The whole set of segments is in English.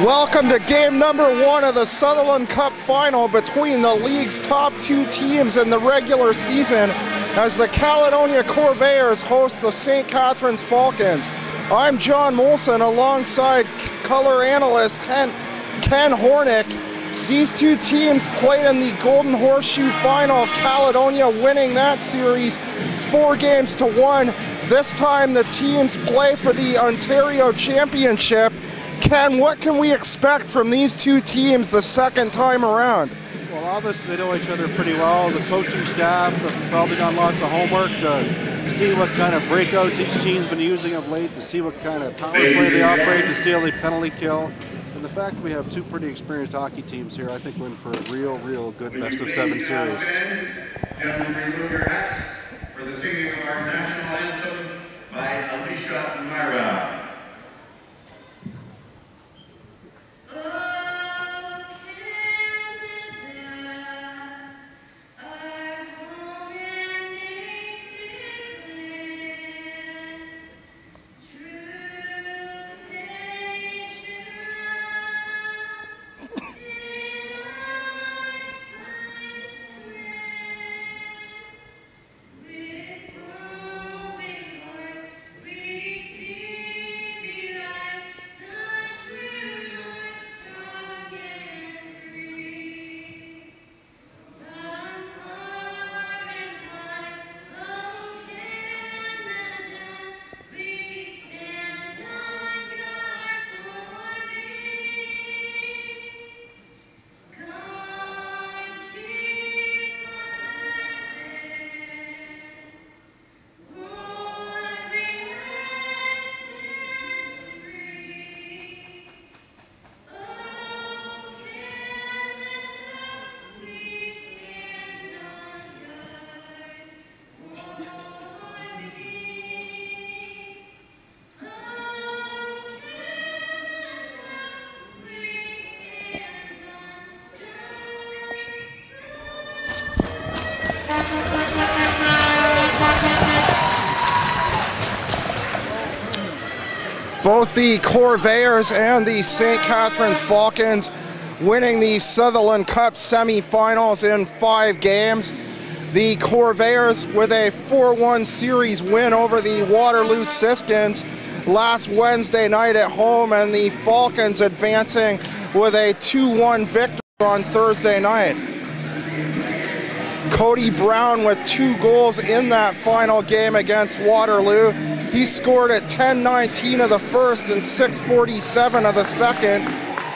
Welcome to game number 1 of the Sutherland Cup final between the league's top 2 teams in the regular season as the Caledonia Corvairs host the St. Catharines Falcons. I'm John Molson alongside color analyst Ken Hornick. These two teams played in the Golden Horseshoe final, Caledonia winning that series 4-1. This time the teams play for the Ontario Championship. Ken, what can we expect from these two teams the second time around? Well, obviously they know each other pretty well. The coaching staff have probably done lots of homework to see what kind of breakouts each team's been using of late, to see what kind of power play they operate, to see how they penalty kill. And the fact that we have two pretty experienced hockey teams here, I think we're in for a real good best-of-7 series. Gentlemen, remove your hats for the singing of our national anthem by Alicia Myra. Both the Corvairs and the St. Catharines Falcons winning the Sutherland Cup semi-finals in 5 games. The Corvairs with a 4-1 series win over the Waterloo Siskins last Wednesday night at home, and the Falcons advancing with a 2-1 victory on Thursday night. Cody Brown with 2 goals in that final game against Waterloo. He scored at 10:19 of the first and 6:47 of the second.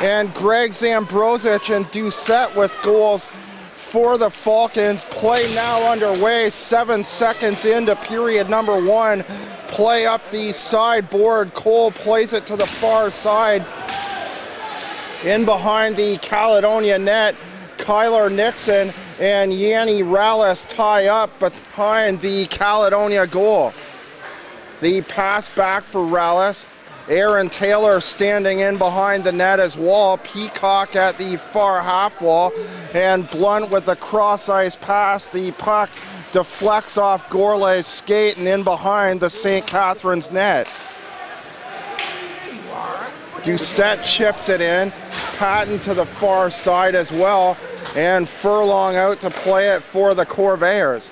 And Greg Zambrosic and Doucette with goals for the Falcons. Play now underway, 7 seconds into period number 1. Play up the sideboard. Cole plays it to the far side. In behind the Caledonia net, Kyler Nixon and Yanni Rallis tie up behind the Caledonia goal. The pass back for Rallis. Aaron Taylor standing in behind the net as well. Peacock at the far half wall. And Blunt with a cross-ice pass. The puck deflects off Gourlay's skate and in behind the St. Catharines net. Doucette chips it in. Patton to the far side as well. And Furlong out to play it for the Corvairs.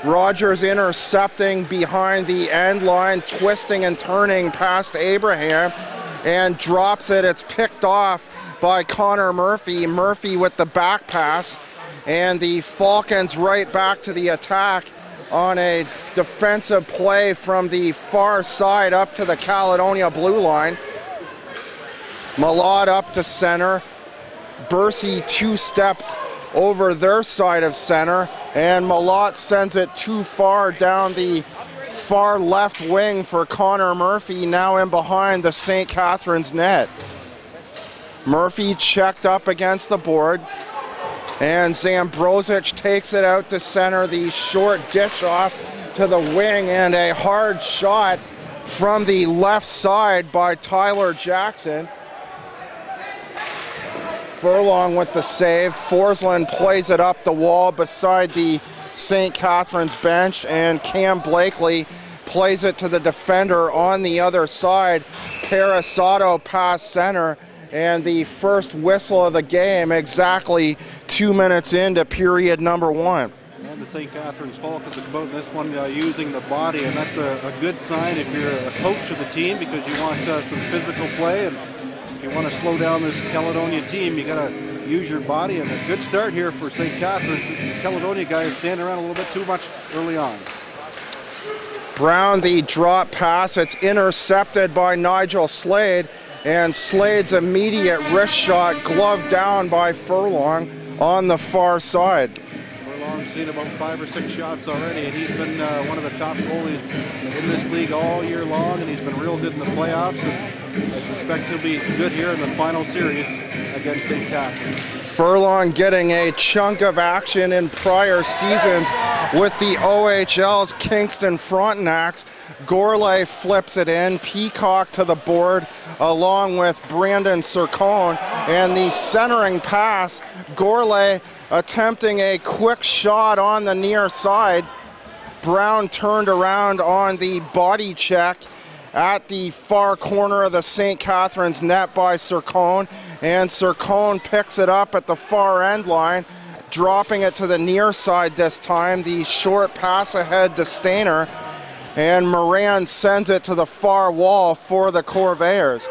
Rogers intercepting behind the end line, twisting and turning past Abraham, and drops it. It's picked off by Connor Murphy. Murphy with the back pass, and the Falcons right back to the attack on a defensive play from the far side up to the Caledonia blue line. Malott up to center. Bursey 2 steps over their side of center, and Malott sends it too far down the far left wing for Connor Murphy, now in behind the St. Catharines net. Murphy checked up against the board, and Zambrosic takes it out to center. The short dish off to the wing, and a hard shot from the left side by Tyler Jackson. Furlong with the save. Forsland plays it up the wall beside the St. Catharines bench, and Cam Blakely plays it to the defender on the other side. Parasato past center, and the first whistle of the game exactly 2 minutes into period number 1. And the St. Catharines Falcons have come out in this one using the body, and that's a good sign if you're a coach of the team, because you want some physical play, and if you want to slow down this Caledonia team, you got to use your body. And a good start here for St. Catharines. The Caledonia guys standing around a little bit too much early on. Brown, the drop pass, it's intercepted by Nigel Slade, and Slade's immediate wrist shot gloved down by Furlong on the far side. Furlong's seen about 5 or 6 shots already, and he's been one of the top goalies in this league all year long, and he's been real good in the playoffs, and I suspect he'll be good here in the final series against St. Catharines. Furlong getting a chunk of action in prior seasons with the OHL's Kingston Frontenacs. Gourlay flips it in, Peacock to the board along with Brandon Sircone, and the centering pass, Gourlay attempting a quick shot on the near side. Brown turned around on the body check at the far corner of the St. Catharines net by Sircone, and Sircone picks it up at the far end line, dropping it to the near side this time. The short pass ahead to Stainer, and Moran sends it to the far wall for the Corvairs.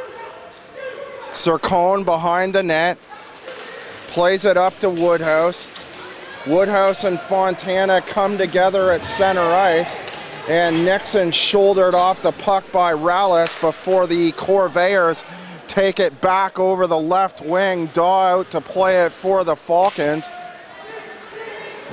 Sircone behind the net, plays it up to Woodhouse. Woodhouse and Fontana come together at center ice, and Nixon shouldered off the puck by Rallis before the Corvairs take it back over the left wing. Daw out to play it for the Falcons.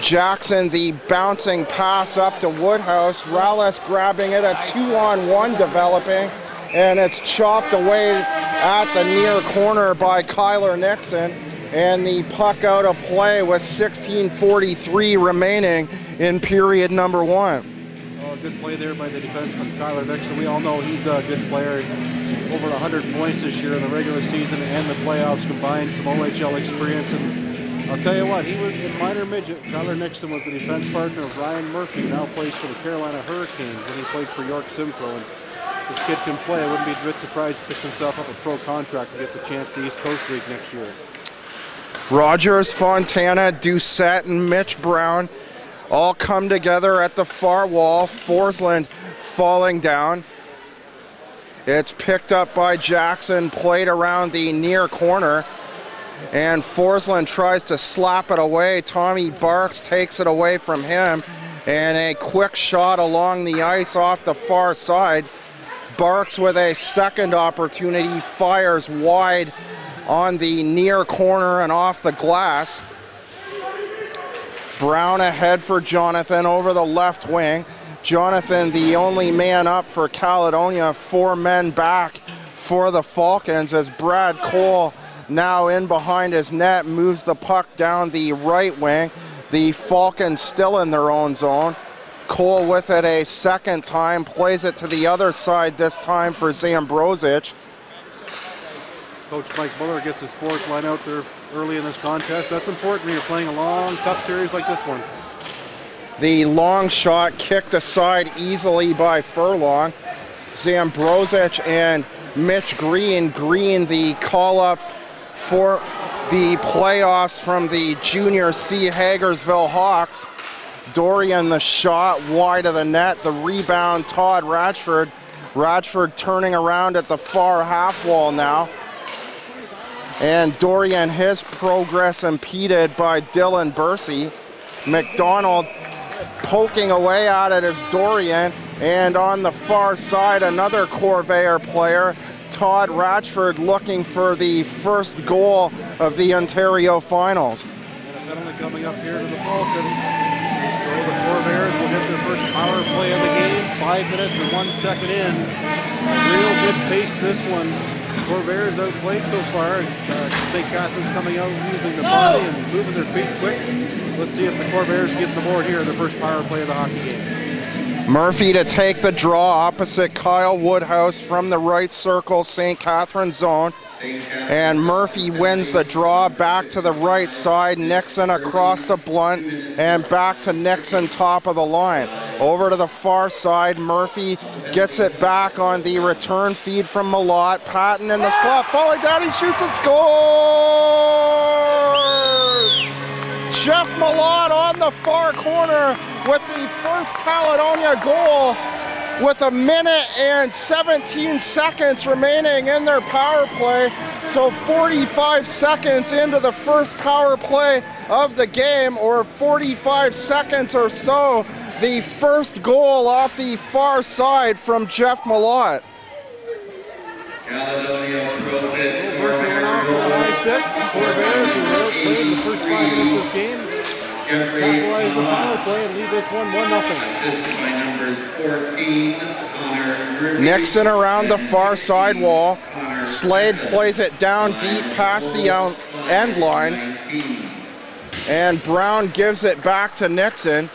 Jackson, the bouncing pass up to Woodhouse. Rallis grabbing it, a 2-on-1 developing, and it's chopped away at the near corner by Kyler Nixon, and the puck out of play with 16:43 remaining in period number 1. Oh, good play there by the defenseman Kyler Nixon. We all know he's a good player. Over 100 points this year in the regular season and the playoffs combined, some OHL experience, and I'll tell you what, he was in minor midget. Kyler Nixon was the defense partner of Ryan Murphy, now plays for the Carolina Hurricanes when he played for York Simcoe. And this kid can play. I wouldn't be a bit surprised if he picks himself up a pro contract and gets a chance to the East Coast League next year. Rogers, Fontana, Doucette, and Mitch Brown all come together at the far wall. Forsland falling down. It's picked up by Jackson, played around the near corner, and Forsland tries to slap it away. Tommy Barks takes it away from him, and a quick shot along the ice off the far side. Barks with a second opportunity fires wide on the near corner and off the glass. Brown ahead for Jonathan over the left wing. Jonathan, the only man up for Caledonia, 4 men back for the Falcons, as Brad Cole, now in behind his net, moves the puck down the right wing. The Falcons still in their own zone. Cole with it a second time, plays it to the other side this time for Zambrosic. Coach Mike Muller gets his fourth line out there early in this contest. That's important when you're playing a long, tough series like this one. The long shot kicked aside easily by Furlong. Zambrosic and Mitch Green. Green, the call-up for the playoffs from the Junior C Hagersville Hawks. Dorian, the shot wide of the net. The rebound, Todd Ratchford. Ratchford turning around at the far half wall now. And Dorian, his progress impeded by Dylan Bursey. McDonald poking away at it as Dorian, and on the far side another Corvair player, Todd Ratchford, looking for the first goal of the Ontario Finals. And a penalty coming up here to the Falcons. So the Corvairs will get their first power play of the game, 5 minutes and 1 second in. Real good pace this one. Corvairs outplayed so far. St. Catharines coming out using the body and moving their feet quick. Let's see if the Corvairs get the board here in the first power play of the hockey game. Murphy to take the draw opposite Kyle Woodhouse from the right circle, St. Catharines zone. And Murphy wins the draw back to the right side. Nixon across to Blunt, and back to Nixon top of the line. Over to the far side, Murphy gets it back on the return feed from Malott. Patton in the slot, falling down, he shoots and scores! Jeff Malott on the far corner with the first Caledonia goal with 1 minute and 17 seconds remaining in their power play. So 45 seconds into the first power play of the game, or 45 seconds or so, the first goal off the far side from Jeff Malott. Caledonia Pro-Fit First one off on the high stick. Corvairs, who outplayed the first 5 minutes of this game, capitalize the power play and lead this one 1-0. Assisted by numbers 14, Connor Murphy. Nixon around the far side wall. Slade plays it down deep past the end line. And Brown gives it back to Nixon.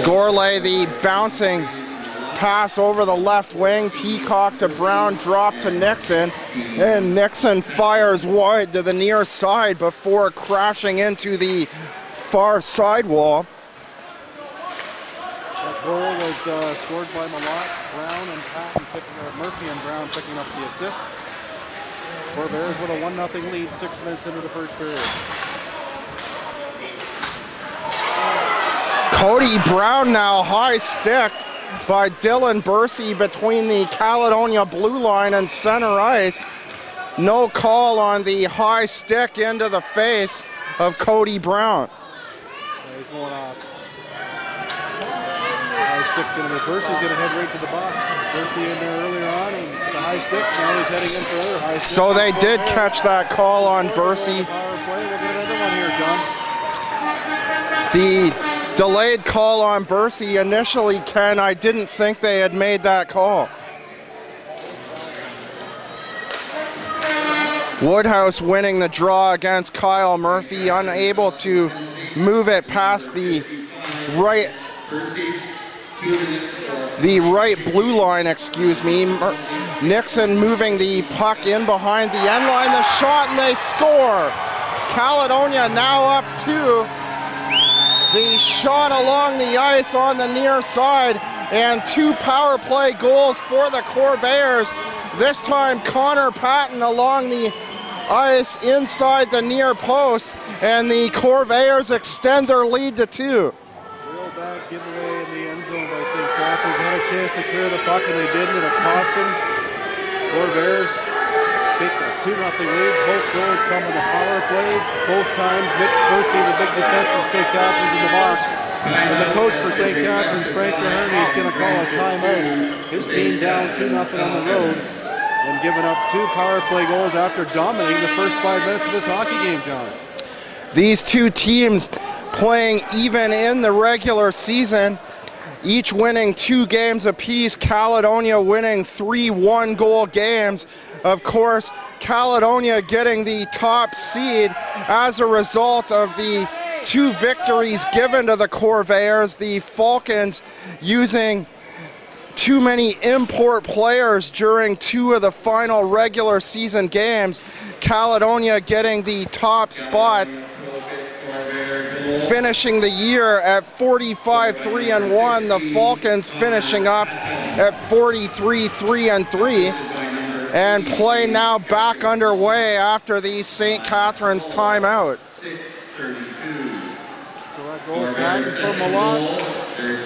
Gourlay, the bouncing pass over the left wing. Peacock to Brown, drop to Nixon. And Nixon fires wide to the near side before crashing into the far side wall. That goal was scored by Malott, Brown, and Patton Murphy and Brown picking up the assist. Corvairs with a 1-0 lead 6 minutes into the first period. Cody Brown now high-sticked by Dylan Bursey between the Caledonia blue line and center ice. No call on the high stick into the face of Cody Brown. Yeah, he's going off. High stick going to be Bursey's going to head right to the box. Bursey in there earlier on and the high stick. Now he's heading in for other high stick. So they did catch that call on Bursey. Power play. We'll get another one here, John. The delayed call on Bursey initially, Ken, I didn't think they had made that call. Woodhouse winning the draw against Kyle Murphy, unable to move it past the right blue line, excuse me. Nixon moving the puck in behind the end line, the shot, and they score. Caledonia now up 2. The shot along the ice on the near side, and 2 power play goals for the Corvairs. This time Connor Patton along the ice inside the near post, and the Corvairs extend their lead to 2. Real bad giveaway in the end zone by St. Catharines. Had a chance to clear the puck and they didn't, and it cost them. Corvairs take a 2-0 lead. Both goals come in the power play. Both times Mitch Bursey, the big defenseman, St. Catharines in the box. And the coach for St. Catharines, Frank Maherney, is going to call a timeout. His team down 2-0 on the road and giving up 2 power play goals after dominating the first 5 minutes of this hockey game, John. These 2 teams playing even in the regular season, each winning 2 games apiece. Caledonia winning 3 one-goal games. Of course, Caledonia getting the top seed as a result of the 2 victories given to the Corvairs. The Falcons using too many import players during 2 of the final regular season games. Caledonia getting the top spot, finishing the year at 45-3-1. The Falcons finishing up at 43-3-3. And play now back underway after the St. Catharines timeout. 6:32. So that goal, Patton for Malott.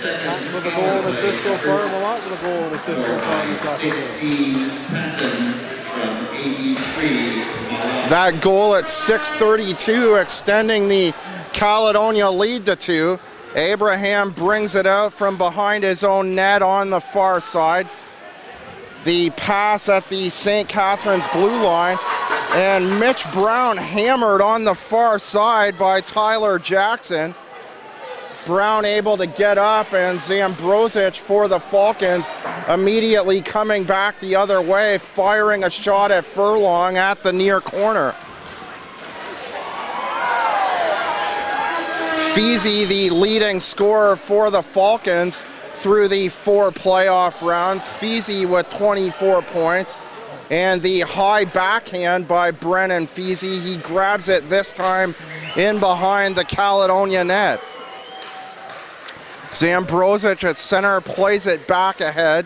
Patton with a goal and assist so far. Malott with a goal and assist so far in this hockey game. From 83. That goal at 6:32, extending the Caledonia lead to 2. Abraham brings it out from behind his own net on the far side. The pass at the St. Catharines blue line, and Mitch Brown hammered on the far side by Tyler Jackson. Brown able to get up, and Zambrosic for the Falcons immediately coming back the other way, firing a shot at Furlong at the near corner. Feasy, the leading scorer for the Falcons through the 4 playoff rounds. Feasy with 24 points. And the high backhand by Brennan Feasy. He grabs it this time in behind the Caledonia net. Zambrosic at center plays it back ahead.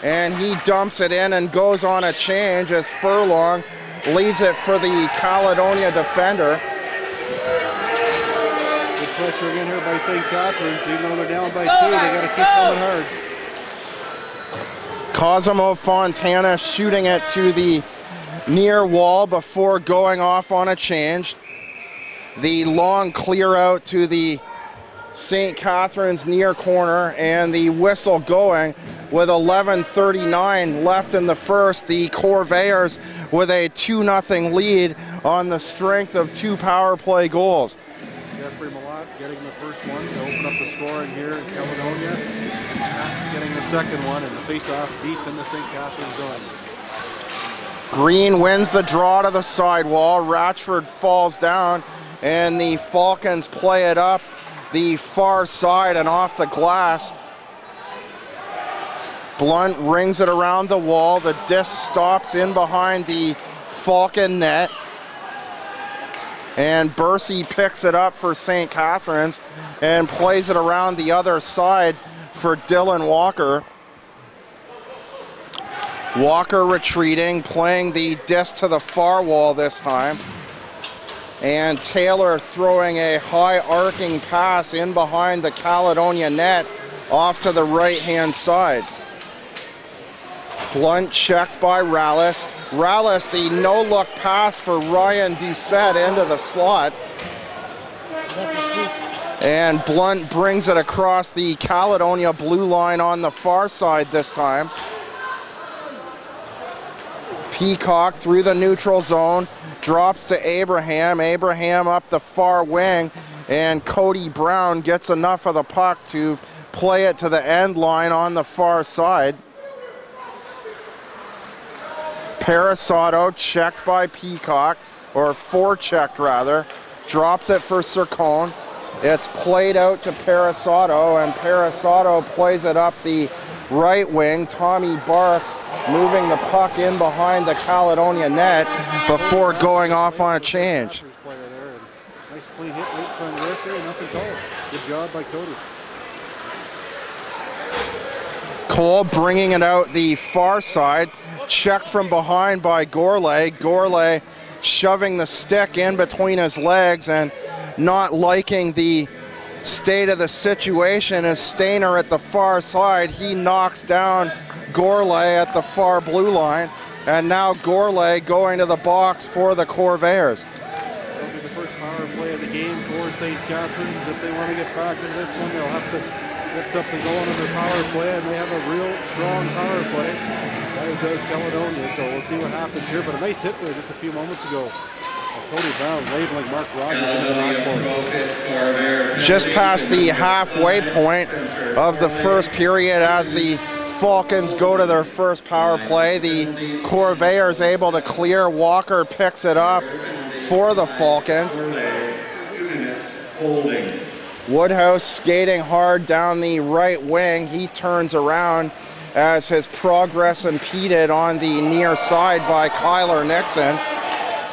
And he dumps it in and goes on a change as Furlong leaves it for the Caledonia defender. Good pressure again here by St. Catharines. Even though they're down by 2, they got to keep coming hard. Cosimo Fontana shooting it to the near wall before going off on a change. The long clear out to the St. Catharines near corner, and the whistle going with 11:39 left in the first. The Corvairs with a 2-0 lead on the strength of 2 power play goals. Jeffrey Malott getting the first one to open up the scoring here in Caledonia. Getting the second one, and the face-off deep in the St. Catharines zone. Green wins the draw to the sidewall. Ratchford falls down, and the Falcons play it up the far side and off the glass. Blunt rings it around the wall. The disc stops in behind the Falcon net. And Bursey picks it up for St. Catharines and plays it around the other side for Dylan Walker. Walker retreating, playing the disc to the far wall this time. And Taylor throwing a high arcing pass in behind the Caledonia net off to the right-hand side. Blunt checked by Rallis. Rallis, the no-look pass for Ryan Doucette into the slot. And Blunt brings it across the Caledonia blue line on the far side this time. Peacock through the neutral zone, drops to Abraham. Abraham up the far wing, and Cody Brown gets enough of the puck to play it to the end line on the far side. Parasato checked by Peacock, or forechecked rather, drops it for Sircone. It's played out to Parasato, and Parasato plays it up the right wing. Tommy Barks moving the puck in behind the Caledonia net before going off on a change. Nice clean hit right from the left there, nothing called. Good job by Cody. Cole bringing it out the far side, checked from behind by Gourlay. Gourlay shoving the stick in between his legs and not liking the state of the situation as Stainer at the far side. He knocks down Gourlay at the far blue line, and now Gourlay going to the box for the Corvairs. That'll be the first power play of the game for St. Catharines. If they want to get back in this one, they'll have to get something going on their power play, and they have a real strong power play, as does Caledonia, so we'll see what happens here. But a nice hit there just a few moments ago. Cody Brown labeling Mark Rogers into the backboard. Just past the halfway point of the first period as the Falcons go to their first power play. The Corvairs able to clear. Walker picks it up for the Falcons. Woodhouse skating hard down the right wing. He turns around as his progress impeded on the near side by Kyler Nixon.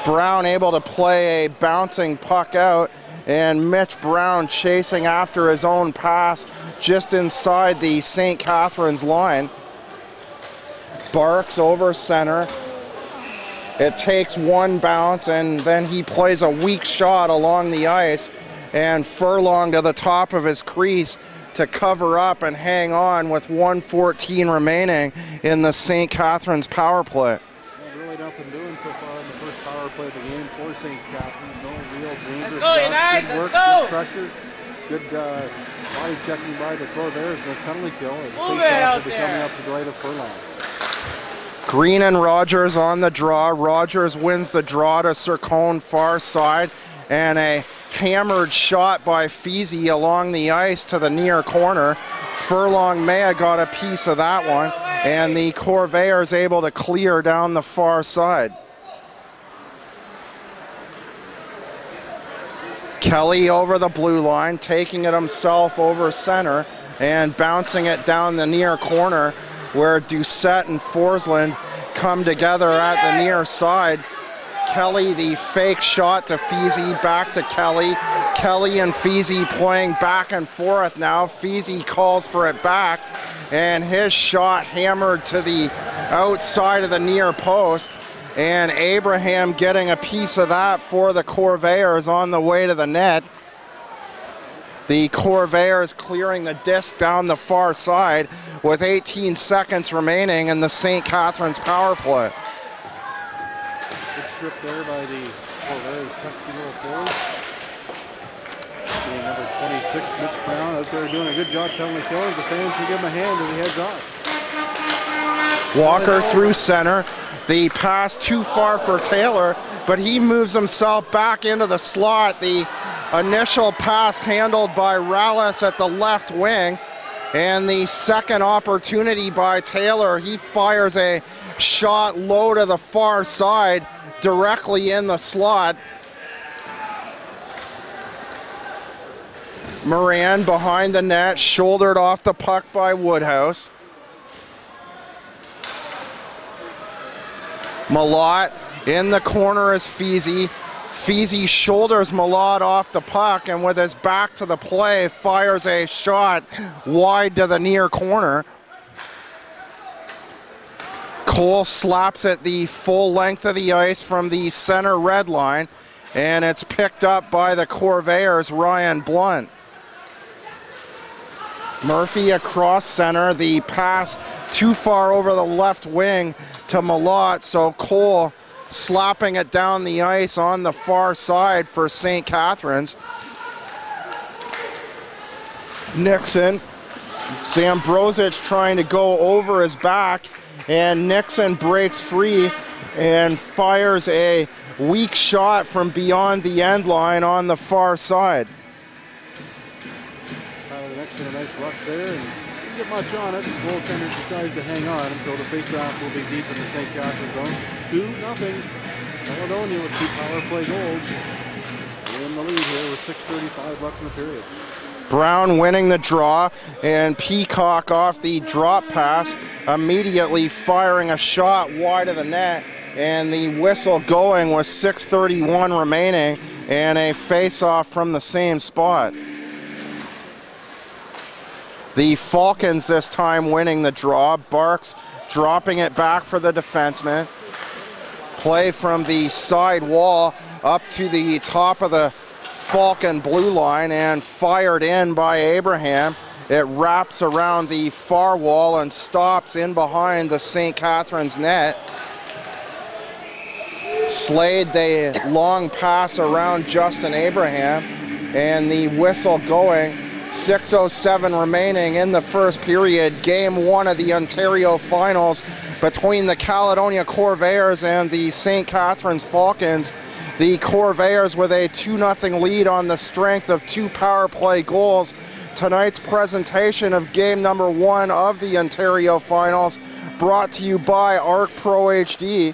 Brown able to play a bouncing puck out, and Mitch Brown chasing after his own pass just inside the St. Catharines line. Barks over center. It takes one bounce, and then he plays a weak shot along the ice, and Furlong to the top of his crease to cover up and hang on with 1:14 remaining in the St. Catharines power play. Really nothing doing so far in the first power play of the game for St. Catharines. No real danger. Let's go, you guys, good work, let's go. good pressure, good body checking by the Corvairs, no penalty kill. Move it out coming there. up to the right of Furlong. Green and Rogers on the draw. Rogers wins the draw to Sircone far side, and a hammered shot by Feezy along the ice to the near corner. Furlong may have got a piece of that one, and the Corvairs able to clear down the far side. Kelly over the blue line, taking it himself over center and bouncing it down the near corner where Doucette and Forsland come together at the near side. Kelly, the fake shot to Feezy, back to Kelly. Kelly and Feezy playing back and forth now. Feezy calls for it back, and his shot hammered to the outside of the near post, and Abraham getting a piece of that for the Corvairs on the way to the net. The Corvairs clearing the disc down the far side with 18 seconds remaining in the St. Catharines power play. Good strip there by the Corvairs pesky little forward. Number 26, Mitch Brown, out there doing a good job penalty killing. The fans can give him a hand as he heads off. Walker through center. The pass too far for Taylor, but he moves himself back into the slot. The initial pass handled by Rallis at the left wing, and the second opportunity by Taylor. He fires a shot low to the far side, directly in the slot. Moran behind the net, shouldered off the puck by Woodhouse. Malott in the corner is Feezy. Feezy shoulders Malott off the puck, and with his back to the play, fires a shot wide to the near corner. Cole slaps it the full length of the ice from the center red line, and it's picked up by the Corvairs' Ryan Blunt. Murphy across center, the pass too far over the left wing to Malott, so Cole slapping it down the ice on the far side for St. Catharines. Nixon, Zambrosic trying to go over his back, and Nixon breaks free and fires a weak shot from beyond the end line on the far side. Nixon, a nice rush there, and didn't get much on it. The goaltender decides to hang on until the faceoff will be deep in the St. Catharines zone. 2-0. Caledonia with 2 power play goals. In the lead here with 6:35 left in the period. Brown winning the draw, and Peacock off the drop pass, immediately firing a shot wide of the net, and the whistle going with 6:31 remaining, and a face-off from the same spot. The Falcons this time winning the draw. Barks dropping it back for the defenseman. Play from the side wall up to the top of the Falcon blue line and fired in by Abraham. It wraps around the far wall and stops in behind the St. Catharines net. Slade the long pass around Justin Abraham, and the whistle going. 6:07 remaining in the first period. Game 1 of the Ontario Finals between the Caledonia Corvairs and the St. Catharines Falcons. The Corvairs with a 2-0 lead on the strength of 2 power play goals. Tonight's presentation of game number 1 of the Ontario Finals brought to you by ARC Pro HD.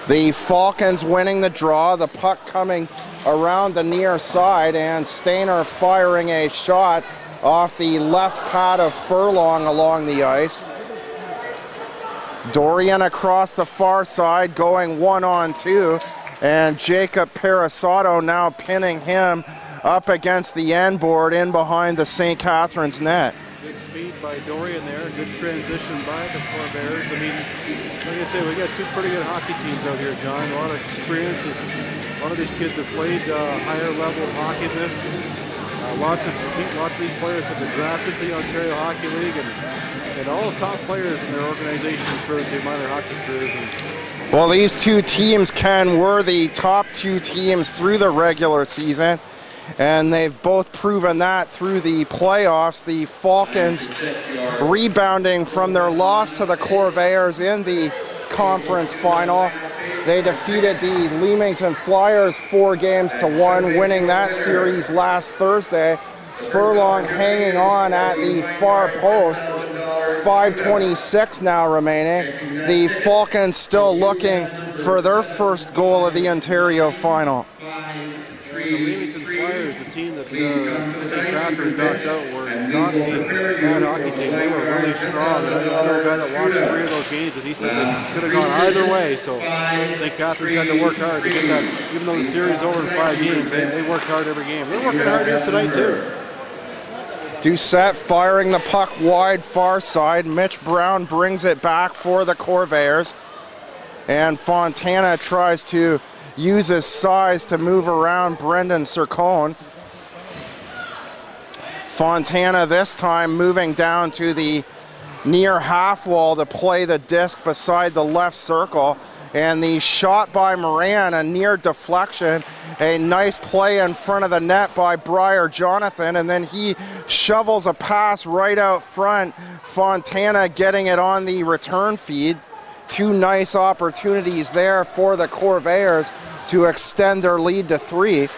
The Falcons winning the draw, the puck coming around the near side, and Stainer firing a shot off the left pad of Furlong along the ice. Dorian across the far side going 1-on-2, and Jacob Parasato now pinning him up against the end board in behind the St. Catharines net. Good speed by Dorian there, good transition by the Corvairs. I mean, like I say, we got 2 pretty good hockey teams out here, John. A lot of experience. A lot of these kids have played higher level hockey than this. Lots of these players have been drafted to the Ontario Hockey League, and all top players in their organizations for the minor hockey careers. Well, these 2 teams, Ken, were the top 2 teams through the regular season, and they've both proven that through the playoffs. The Falcons rebounding from their loss to the Corvairs in the conference final. They defeated the Leamington Flyers 4-1, winning that series last Thursday. Furlong hanging on at the far post. 5:26 now remaining. The Falcons still looking for their first goal of the Ontario final. The Leamington Flyers, the team that St. Catharines knocked out, were not a bad hockey team. They were really strong. And I know a guy that watched 3 of those games, and he said they could have gone either way. So I think Catharines had to work hard to get that. Even though the series is over in 5 games, they worked hard every game. They're working hard here tonight too. Doucette firing the puck wide far side. Mitch Brown brings it back for the Corvairs. And Fontana tries to use his size to move around Brendan Sircone. Fontana this time moving down to the near half wall to play the disc beside the left circle. And the shot by Moran, a near deflection, a nice play in front of the net by Briar Jonathan, and then he shovels a pass right out front. Fontana getting it on the return feed. 2 nice opportunities there for the Corvairs to extend their lead to 3.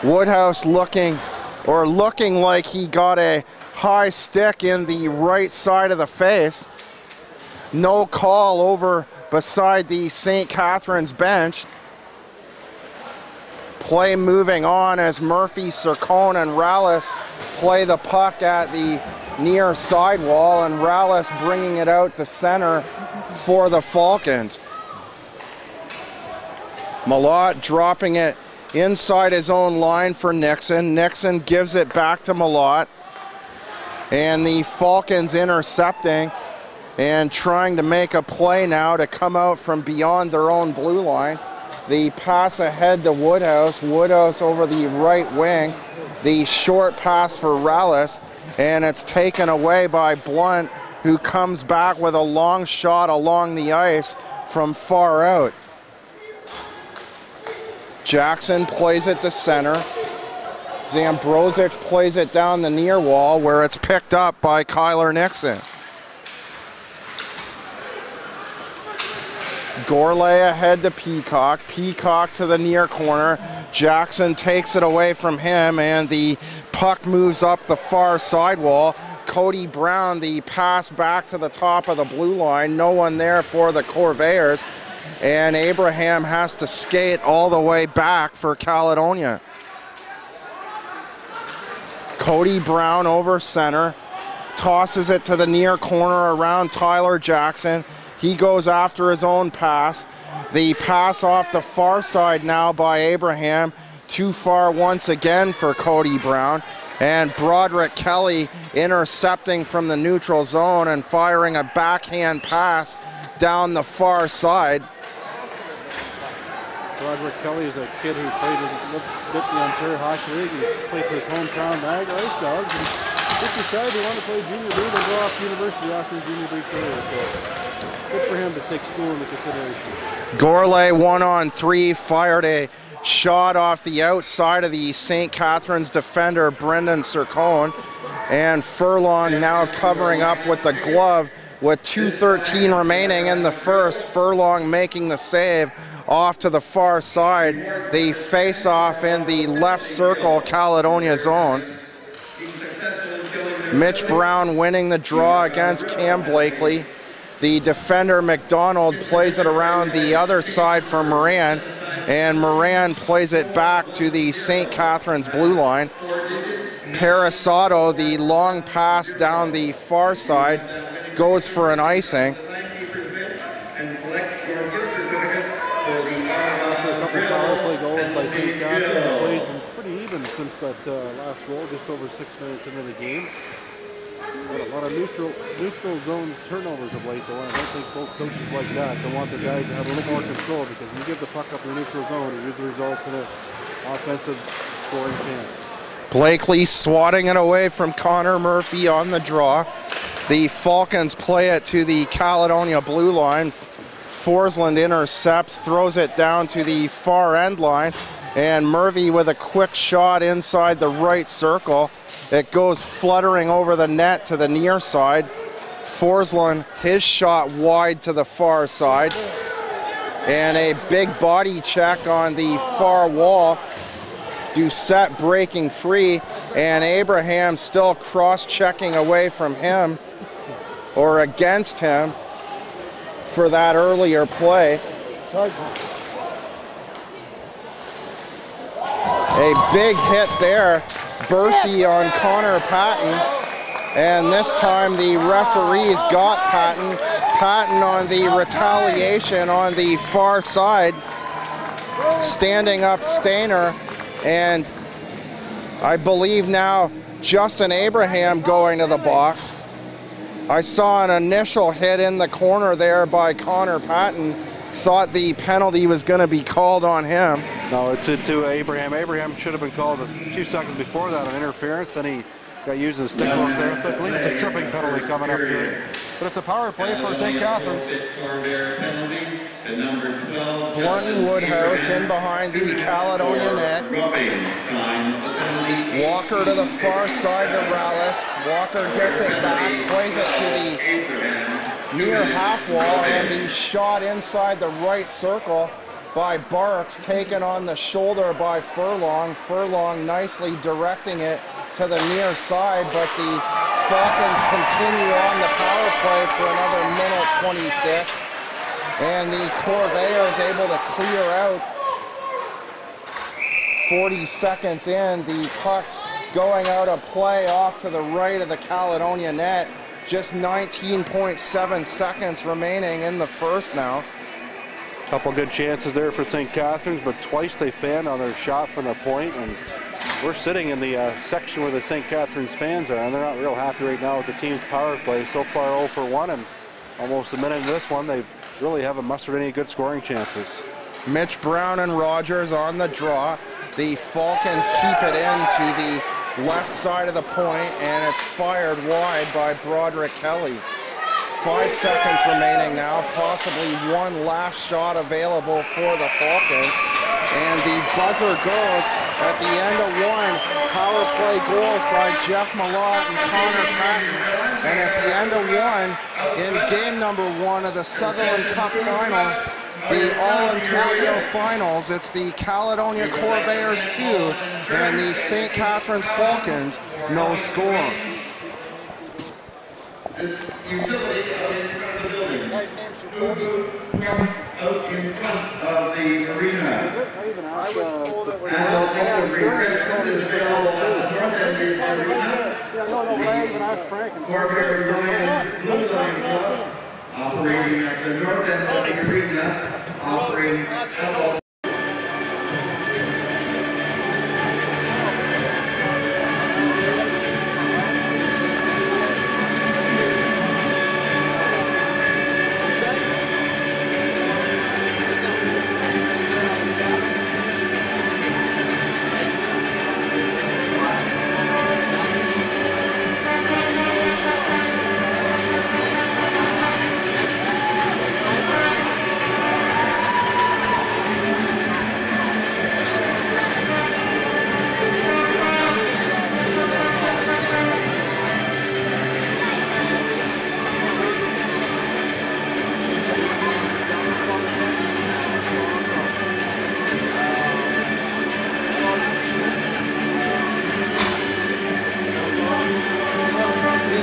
Woodhouse looking like he got a high stick in the right side of the face. No call over beside the St. Catharines bench. Play moving on as Murphy, Sircone, and Rallis play the puck at the near sidewall, and Rallis bringing it out to center for the Falcons. Malott dropping it inside his own line for Nixon. Nixon gives it back to Malott. And the Falcons intercepting and trying to make a play now to come out from beyond their own blue line. The pass ahead to Woodhouse. Woodhouse over the right wing. The short pass for Rallis, and it's taken away by Blunt, who comes back with a long shot along the ice from far out. Jackson plays it to center. Zambrosic plays it down the near wall where it's picked up by Kyler Nixon. Gourlay ahead to Peacock. Peacock to the near corner. Jackson takes it away from him, and the puck moves up the far sidewall. Cody Brown, the pass back to the top of the blue line. No one there for the Corvairs. And Abraham has to skate all the way back for Caledonia. Cody Brown over center. Tosses it to the near corner around Tyler Jackson. He goes after his own pass. The pass off the far side now by Abraham. Too far once again for Cody Brown. And Broderick Kelly intercepting from the neutral zone and firing a backhand pass down the far side. Broderick Kelly is a kid who played in the Ontario Hockey League. He played for his hometown Niagara Ice Dogs. And just decided he wanted to play junior league and go off to university after his junior league career. So good for him to take school into consideration. Gourlay 1-on-3 fired a shot off the outside of the St. Catharines defender Brendan Sircone, and Furlong now covering up with the glove with 2:13 remaining in the first. Furlong making the save off to the far side. The face-off in the left circle Caledonia zone. Mitch Brown winning the draw against Cam Blakely. The defender McDonald plays it around the other side for Moran, and Moran plays it back to the St. Catharines blue line. Parasato, the long pass down the far side, goes for an icing. Pretty even since that last goal, just over 6 minutes into the game. A lot of neutral zone turnovers of late, though. I don't think both coaches like that. They want the guys to have a little more control, because when you give the puck up in the neutral zone, it usually results in an offensive scoring chance. Blakely swatting it away from Connor Murphy on the draw. The Falcons play it to the Caledonia blue line. Forsland intercepts, throws it down to the far end line, and Murphy with a quick shot inside the right circle. It goes fluttering over the net to the near side. Forsland, his shot wide to the far side. And a big body check on the far wall. Doucette breaking free, and Abraham still cross-checking away from him, or against him, for that earlier play. A big hit there Bursey on Connor Patton. And this time the referees got Patton. Patton on the retaliation on the far side, standing up Stainer. And I believe now Justin Abraham going to the box. I saw an initial hit in the corner there by Connor Patton. Thought the penalty was going to be called on him. No, it's to Abraham. Abraham should have been called a few seconds before that on interference. Then he got used as a stick hook there. I believe it's a tripping penalty coming up here. But it's a power play for St. Catharines. Blunt Woodhouse in behind the Caledonia net. Walker to the far side to Rallis. Walker gets it back, plays it to the near half wall, and the shot inside the right circle by Barks, taken on the shoulder by Furlong. Furlong nicely directing it to the near side, but the Falcons continue on the power play for another minute 26. And the Corvairs able to clear out 40 seconds in. The puck going out of play off to the right of the Caledonia net. Just 19.7 seconds remaining in the first now. Couple good chances there for St. Catharines, but twice they fanned on their shot from the point, and we're sitting in the section where the St. Catharines fans are, and they're not real happy right now with the team's power play. So far 0 for 1, and almost a minute into this one, they really haven't mustered any good scoring chances. Mitch Brown and Rogers on the draw. The Falcons keep it in to the left side of the point, and it's fired wide by Broderick Kelly. 5 seconds remaining now, possibly one last shot available for the Falcons. And the buzzer goes at the end of one. Power play goals by Jeff Malott and Connor Patton. And at the end of one, in game number 1 of the Sutherland Cup Finals, the All-Ontario Finals, it's the Caledonia Corvairs 2 and the St. Catharines Falcons, no score. Utility out in front of the building. Out in front of the arena. And the refreshment is available at the north end of the arena. Corvairs Lions Blue Line Club operating at the north end of the arena, offering alcohol.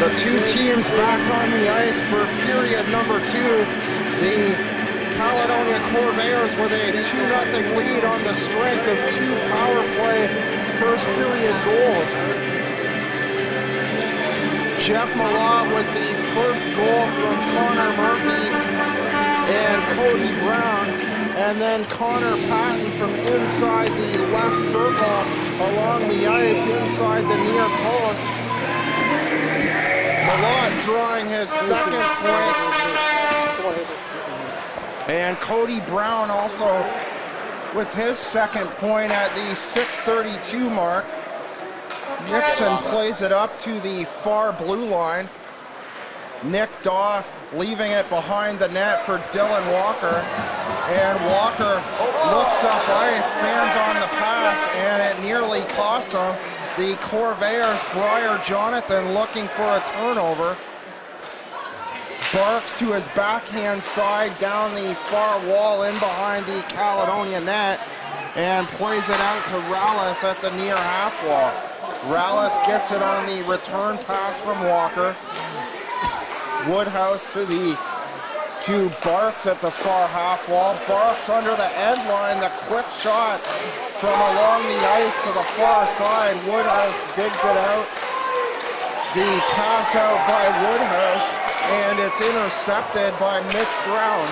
The two teams back on the ice for period number 2. The Caledonia Corvairs with a 2-0 lead on the strength of 2 power play first period goals. Jeff Malott with the first goal from Connor Murphy and Cody Brown, and then Connor Patton from inside the left circle along the ice inside the near post. Malott drawing his second point, and Cody Brown also with his second point at the 6:32 mark. Nixon plays it up to the far blue line. Nick Daw leaving it behind the net for Dylan Walker, and Walker looks up ice, fans on the pass, and it nearly cost him. The Corvairs, Briar Jonathan looking for a turnover. Barks to his backhand side down the far wall in behind the Caledonia net and plays it out to Rallis at the near half wall. Rallis gets it on the return pass from Walker. Woodhouse to Barks at the far half wall. Barks under the end line, the quick shot from along the ice to the far side. Woodhouse digs it out. The pass out by Woodhouse, and it's intercepted by Mitch Brown.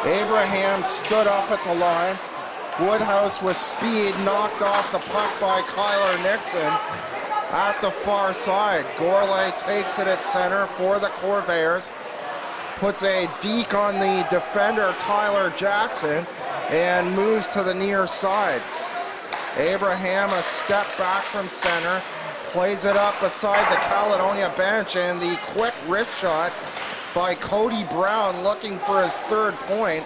Abraham stood up at the line. Woodhouse with speed knocked off the puck by Kyler Nixon at the far side. Gourlay takes it at center for the Corvairs. Puts a deke on the defender, Tyler Jackson, and moves to the near side. Abraham a step back from center, plays it up beside the Caledonia bench, and the quick wrist shot by Cody Brown looking for his third point.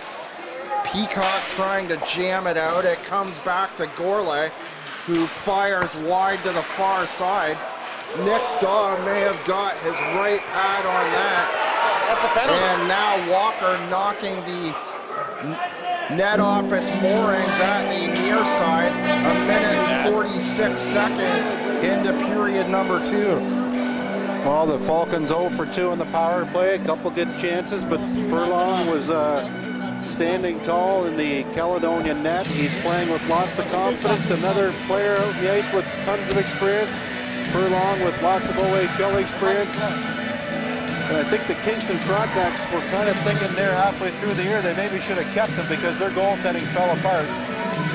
Peacock trying to jam it out. It comes back to Gourlay, who fires wide to the far side. Nick Daw may have got his right pad on that. That's a penalty. And now Walker knocking the net off its moorings at the near side. 1:46 seconds into period number 2. Well, the Falcons 0 for 2 in the power play. A couple good chances, but Furlong was standing tall in the Caledonia net. He's playing with lots of confidence. Another player out in the ice with tons of experience. Furlong with lots of OHL experience. And I think the Kingston Frontenacs were kind of thinking there halfway through the year they maybe should have kept them because their goaltending fell apart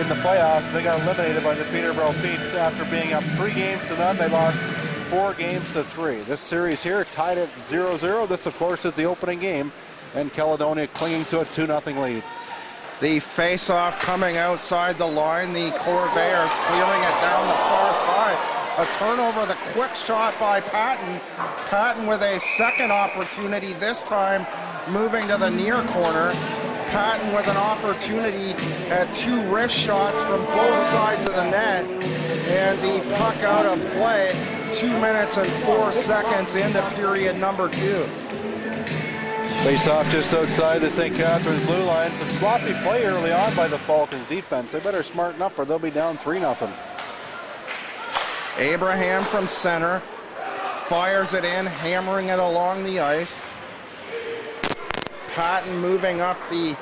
in the playoffs. They got eliminated by the Peterborough Petes after being up 3-0. They lost 4-3. This series here tied at 0-0. This, of course, is the opening game, and Caledonia clinging to a 2-0 lead. The face-off coming outside the line. The Corvairs clearing it down the far side. A turnover, the quick shot by Patton. Patton with a second opportunity, this time moving to the near corner. Patton with an opportunity at 2 wrist shots from both sides of the net. And the puck out of play 2 minutes and 4 seconds into period number 2. Face off just outside the St. Catharines blue line. Some sloppy play early on by the Falcons defense. They better smarten up or they'll be down 3-0. Abraham from center, fires it in, hammering it along the ice. Patton moving up the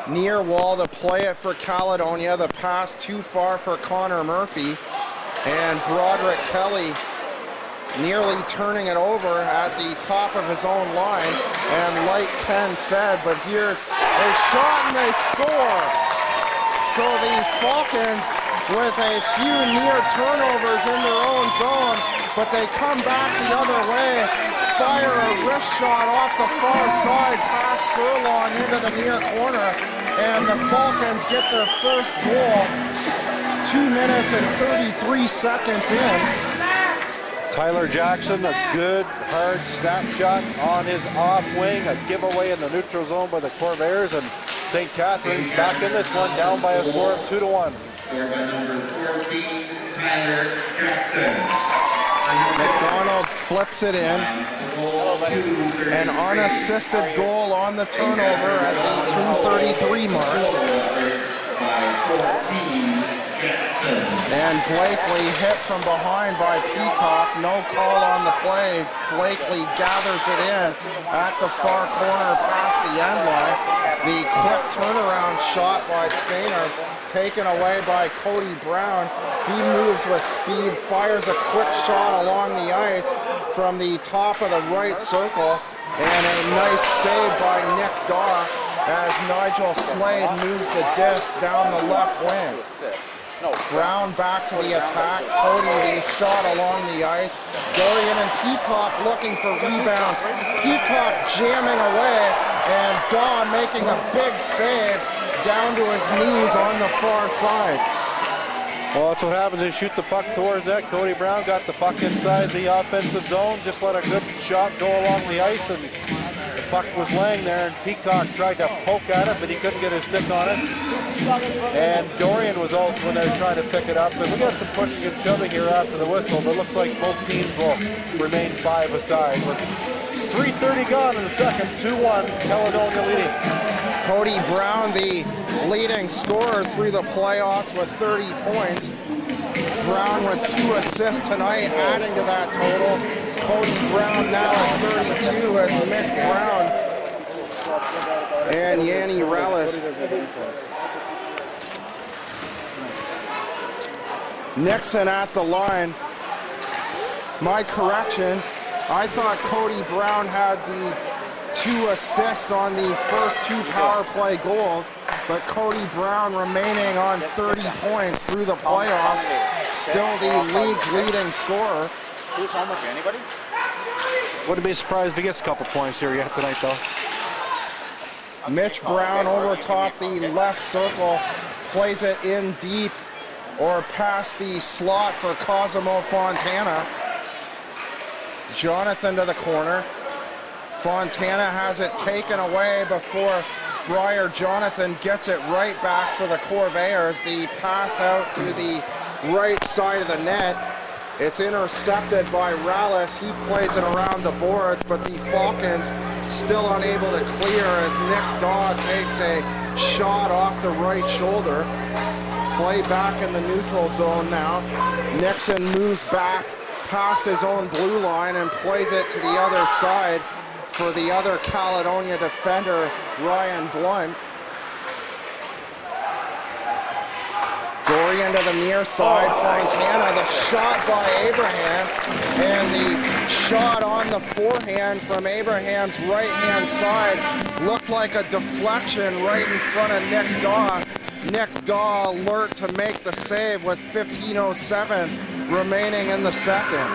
near wall to play it for Caledonia. The pass too far for Connor Murphy. And Broderick Kelly nearly turning it over at the top of his own line. And like Ken said, but here's a shot and they score. So the Falcons with a few near turnovers in their own zone, but they come back the other way, fire a wrist shot off the far side past Furlong into the near corner, and the Falcons get their first goal 2 minutes and 33 seconds in. Tyler Jackson, a good hard snapshot on his off wing, a giveaway in the neutral zone by the Corvairs, and St. Catharines back in this one, down by a score of 2-1. Scored by number 14, Tyler Jackson. McDonald flips it in. An unassisted goal on the turnover at the 2:33 mark. And Blakely hit from behind by Peacock. No call on the play. Blakely gathers it in at the far corner past the end line. The quick turnaround shot by Stainer taken away by Cody Brown. He moves with speed, fires a quick shot along the ice from the top of the right circle. And a nice save by Nick Daw as Nigel Slade moves the disc down the left wing. Brown back to the attack. Cody the shot along the ice. Dorian and Peacock looking for rebounds. Peacock jamming away, and Daw making a big save down to his knees on the far side. Well, that's what happens. They shoot the puck towards that. Cody Brown got the puck inside the offensive zone. Just let a good shot go along the ice, and the puck was laying there, and Peacock tried to poke at it, but he couldn't get his stick on it. And Dorian was also in there trying to pick it up. And we got some pushing and shoving here after the whistle, but it looks like both teams will remain 5 aside. With 3:30 gone in the second, 2-1, Caledonia leading. Cody Brown, the leading scorer through the playoffs with 30 points. Brown with 2 assists tonight, adding to that total. Cody Brown now at 32 as Mitch Brown and Yanni Relis Nixon at the line. My correction, I thought Cody Brown had the 2 assists on the first 2 power play goals, but Cody Brown remaining on 30 points through the playoffs, still the league's leading scorer. Who's home with you? Anybody? Wouldn't be surprised if he gets a couple points here yet tonight, though. Mitch Brown over top the left circle, plays it in deep or past the slot for Cosimo Fontana. Jonathan to the corner. Fontana has it taken away before Briar Jonathan gets it right back for the Corvairs. The pass out to the right side of the net. It's intercepted by Rallis. He plays it around the boards, but the Falcons still unable to clear as Nick Daw takes a shot off the right shoulder. Play back in the neutral zone now. Nixon moves back past his own blue line and plays it to the other side for the other Caledonia defender, Ryan Blunt. Going into the near side, Fontana, the shot by Abraham, and the shot on the forehand from Abraham's right-hand side looked like a deflection right in front of Nick Daw. Nick Daw alert to make the save with 15:07 remaining in the second.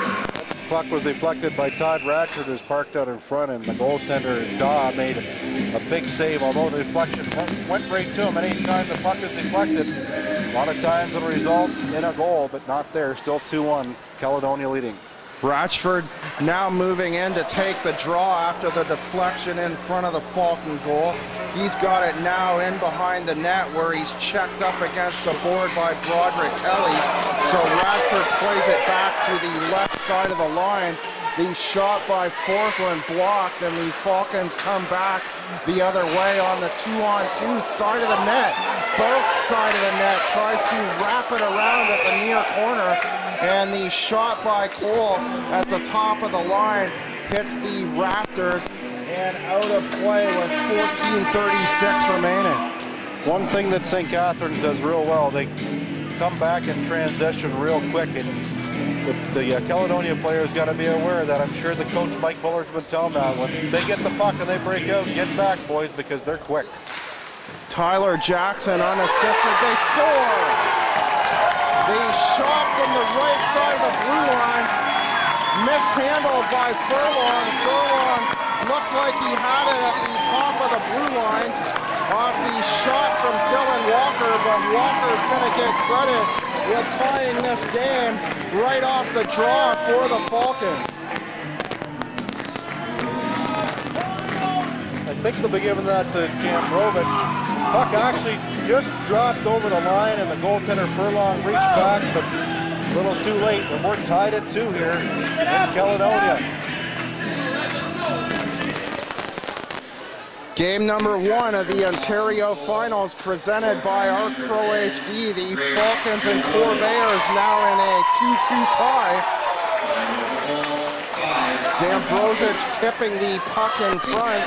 Puck was deflected by Todd Ratchford, who's parked out in front, and the goaltender Daw made a big save, although the deflection went right to him. And anytime the puck is deflected, a lot of times it'll result in a goal, but not there. Still 2-1, Caledonia leading. Ratchford now moving in to take the draw after the deflection in front of the Falcon goal. He's got it now in behind the net where he's checked up against the board by Broderick Kelly. So Ratchford plays it back to the left side of the line. The shot by Forsland blocked, and the Falcons come back the other way on the 2-on-2 side of the net. Burke's side of the net tries to wrap it around at the near corner, and the shot by Cole at the top of the line hits the rafters and out of play with 14:36 remaining. One thing that St. Catharines does real well, they come back and transition real quick, and the Caledonia players got to be aware of that. I'm sure the coach Mike Bullard's been telling them that when they get the puck and they break out, get back, boys, because they're quick. Tyler Jackson unassisted, they score! The shot from the right side of the blue line, mishandled by Furlong. Furlong looked like he had it at the top of the blue line off the shot from Dylan Walker, but Walker's going to get credit with tying this game right off the draw for the Falcons. I think they'll be giving that to Jambrovich. Puck actually just dropped over the line, and the goaltender Furlong reached back, but a little too late, and we're tied at 2 here in Caledonia. Game number 1 of the Ontario Finals presented by Art Pro HD. The Falcons and Corvairs now in a 2-2 tie. Zambrosic tipping the puck in front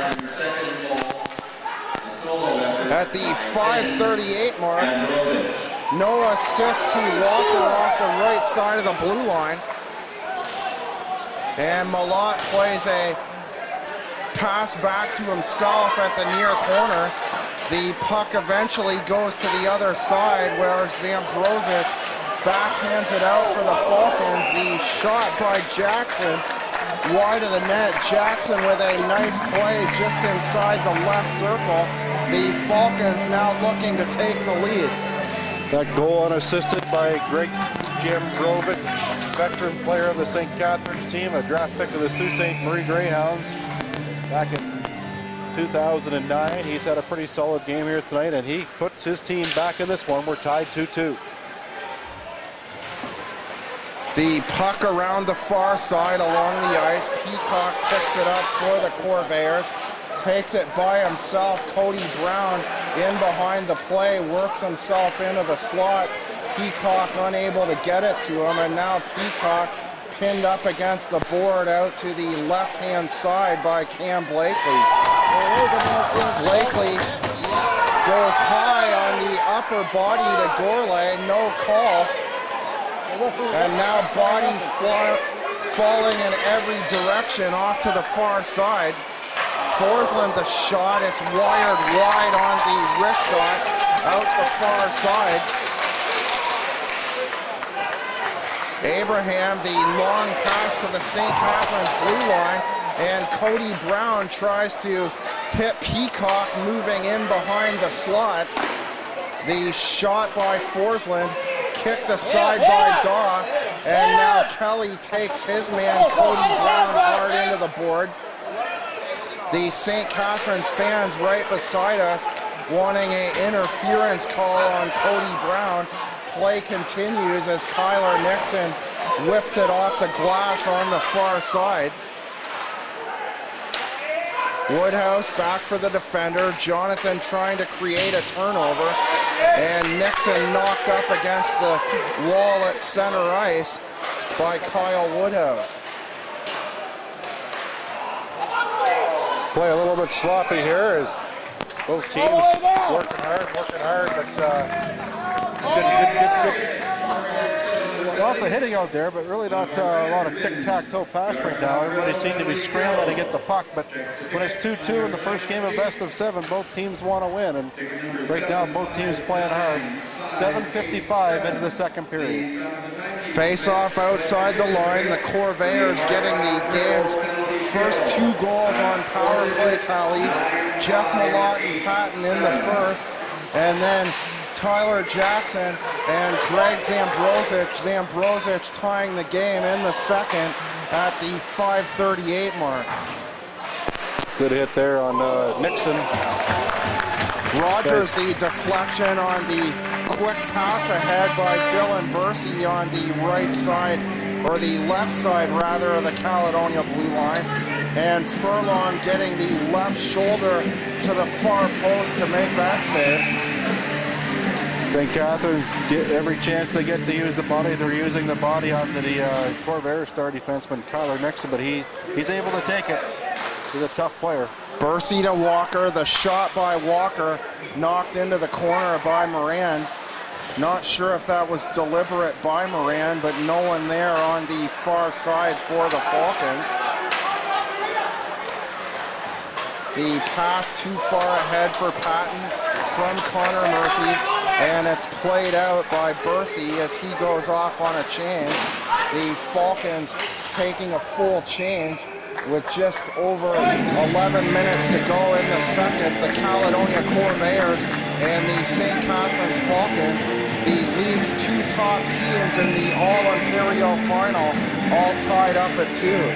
at the 5:38 mark. No assist to Walker off the right side of the blue line. And Malott plays a pass back to himself at the near corner. The puck eventually goes to the other side where Zambrosic backhands it out for the Falcons. The shot by Jackson wide of the net. Jackson with a nice play just inside the left circle. The Falcons now looking to take the lead. That goal unassisted by Greg Jambrovich, veteran player of the St. Catharines team, a draft pick of the Sault Ste. Marie Greyhounds back in 2009. He's had a pretty solid game here tonight, and he puts his team back in this one. We're tied 2-2. The puck around the far side along the ice. Peacock picks it up for the Corvairs. Takes it by himself. Cody Brown in behind the play, works himself into the slot. Peacock unable to get it to him, and now Peacock pinned up against the board out to the left-hand side by Cam Blakely. Blakely goes high on the upper body to Gourlay, no call. And now bodies falling in every direction off to the far side. Forsland the shot, it's wired wide on the wrist shot out the far side. Abraham, the long pass to the St. Catharines blue line, and Cody Brown tries to hit Peacock moving in behind the slot. The shot by Forsland, kicked aside by Daw, and now Kelly takes his man Cody Brown hard into the board. The St. Catharines fans right beside us wanting an interference call on Cody Brown. Play continues as Kyler Nixon whips it off the glass on the far side. Woodhouse back for the defender. Jonathan trying to create a turnover, and Nixon knocked up against the wall at center ice by Kyle Woodhouse. Play a little bit sloppy here as both teams working hard, but good. Lots of hitting out there, but really not a lot of tic-tac-toe pass right now. Everybody seemed to be scrambling to get the puck, but when it's 2-2 in the first game of best of 7, both teams want to win, and right now both teams playing hard. 7:55 into the second period. Face-off outside the line. The Corvairs getting the game's first 2 goals on power play tallies. Jeff Malott and Patton in the first, and then Tyler Jackson and Greg Zambrosic. Zambrosic tying the game in the second at the 5:38 mark. Good hit there on Nixon. Rogers the deflection on the quick pass ahead by Dylan Bursey on the right side, or the left side rather, of the Caledonia blue line. And Furlong getting the left shoulder to the far post to make that save. St. Catharines get every chance they get to use the body. They're using the body on the Corvairs star defenseman Kyler Nixon, but he's able to take it. He's a tough player. Bursey to Walker. The shot by Walker knocked into the corner by Moran. Not sure if that was deliberate by Moran, but no one there on the far side for the Falcons. The pass too far ahead for Patton from Connor Murphy, and it's played out by Bursey as he goes off on a change. The Falcons taking a full change with just over 11 minutes to go in the second. The Caledonia Corvairs and the St. Catharines Falcons, the league's 2 top teams in the All-Ontario final, all tied up at 2.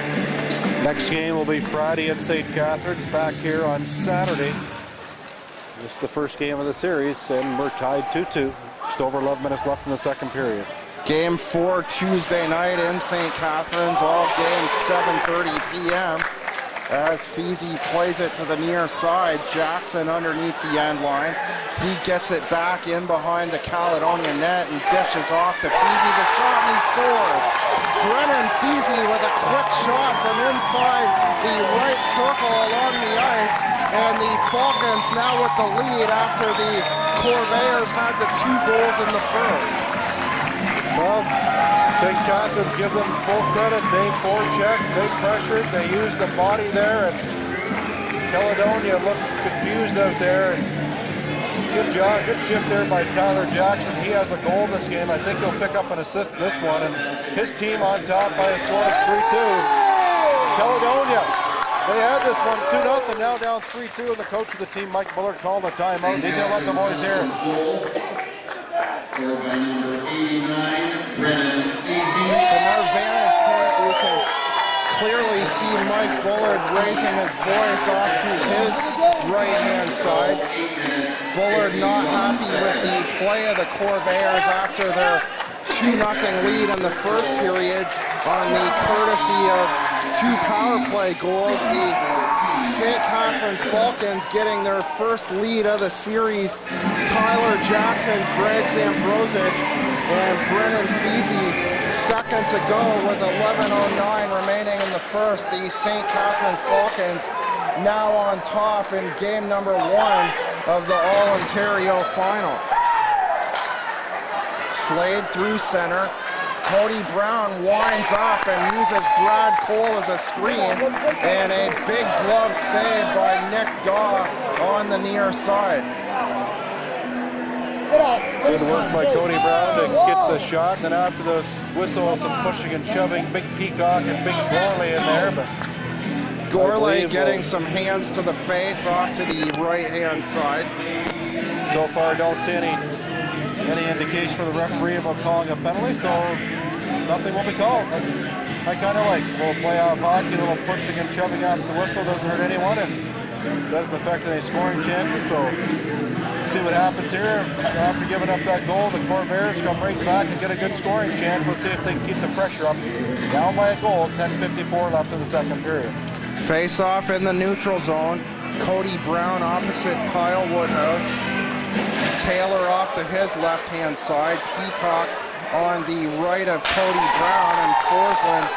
Next game will be Friday at St. Catharines, back here on Saturday. This is the first game of the series, and we're tied 2-2. Just over 11 minutes left in the second period. Game 4 Tuesday night in St. Catharines, all games 7:30 p.m. as Feasy plays it to the near side. Jackson underneath the end line. He gets it back in behind the Caledonia net and dishes off to Feasy. The shot, and he scores. Brennan Feasy with a quick shot from inside the right circle along the ice, and the Falcons now with the lead after the Corvairs had the 2 goals in the first. Well, St. Catharines give them full credit. They forechecked, they pressured, they used the body there, and Caledonia looked confused out there. And good job, good shift there by Tyler Jackson. He has a goal this game. I think he'll pick up an assist in this one, and his team on top by a score of 3-2. Caledonia, they had this one 2-0, now down 3-2, and the coach of the team, Mike Bullard, called a timeout. He's going to let the boys hear it. Scored by number 89, Brennan Feasy. From our vantage point, we can clearly see Mike Bullard raising his voice off to his right-hand side. Bullard not happy with the play of the Corvairs after their 2-0 lead in the first period on the courtesy of 2 power play goals. The St. Catharines Falcons getting their first lead of the series. Tyler Jackson, Greg Zambrosic, and Brennan Feasy seconds ago with 11:09 remaining in the first. The St. Catharines Falcons now on top in game number 1 of the All-Ontario final. Slade through center. Cody Brown winds up and uses Brad Cole as a screen, and a big glove save by Nick Daw on the near side. Good work by Cody Brown to get the shot, and then after the whistle, some pushing and shoving, big Peacock and big Gorley in there. But Gorley getting some hands to the face off to the right-hand side. So far, don't see any indication for the referee about calling a penalty, so nothing will be called. I kind of like a little playoff hockey, a little pushing and shoving after the whistle, doesn't hurt anyone and doesn't affect any scoring chances. So see what happens here. After giving up that goal, the Corvairs come right back and get a good scoring chance. Let's see if they can keep the pressure up. Down by a goal, 10:54 left in the second period. Face off in the neutral zone. Cody Brown opposite Kyle Woodhouse. Taylor off to his left-hand side. Peacock on the right of Cody Brown, and Forsland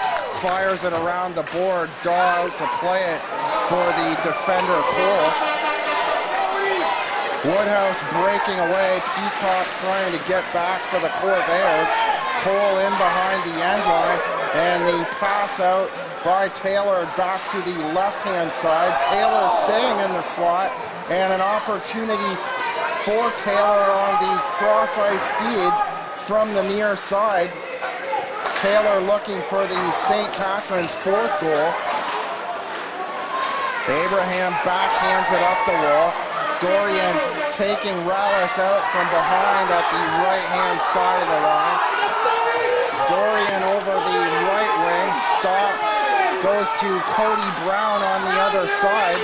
fires it around the board. Daw out to play it for the defender Cole. Woodhouse breaking away. Peacock trying to get back for the Corvairs. Cole in behind the end line, and the pass out by Taylor back to the left-hand side. Taylor staying in the slot, and an opportunity for Taylor on the cross-ice feed from the near side. Taylor looking for the St. Catharines' fourth goal. Abraham backhands it up the wall. Dorian taking Rallis out from behind at the right-hand side of the line. Dorian over the right wing, stopped, goes to Cody Brown on the other side.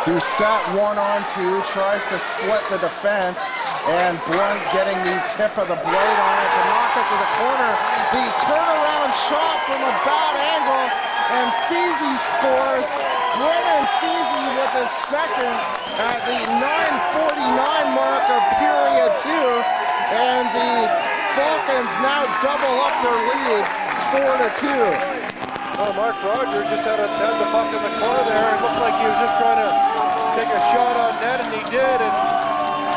Doucette 1-on-2, tries to split the defense, and Blunt getting the tip of the blade on it to knock it to the corner. The turnaround shot from a bad angle, and Feasy scores. Brennan Feasy with his second at the 9:49 mark of period 2, and the Falcons now double up their lead 4-2. Well, Mark Rogers just had the puck in the corner there, and looked like he was just trying to take a shot on net, and he did, and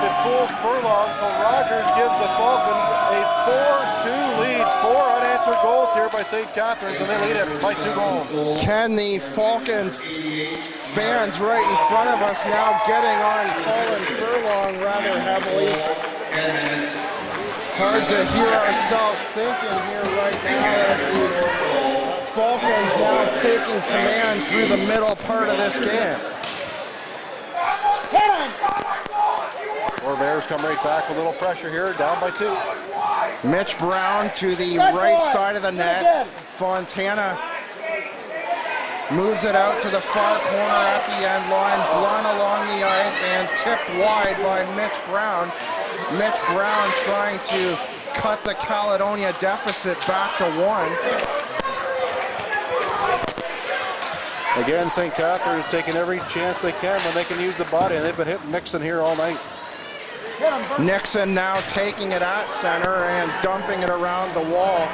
it fooled Furlong. So Rogers gives the Falcons a 4-2 lead. 4 unanswered goals here by St. Catharines, and they lead it by 2 goals. Can the Falcons fans right in front of us now getting on Colin Furlong rather heavily? Hard to hear ourselves thinking here right now as the Falcons now taking command through the middle part of this game. Corvairs come right back with a little pressure here, down by 2. Mitch Brown to the right side of the net. Fontana moves it out to the far corner at the end line. Blunt along the ice and tipped wide by Mitch Brown. Mitch Brown trying to cut the Caledonia deficit back to 1. Again, St. Catharines taking every chance they can when they can use the body, and they've been hitting Nixon here all night. Nixon now taking it at center and dumping it around the wall.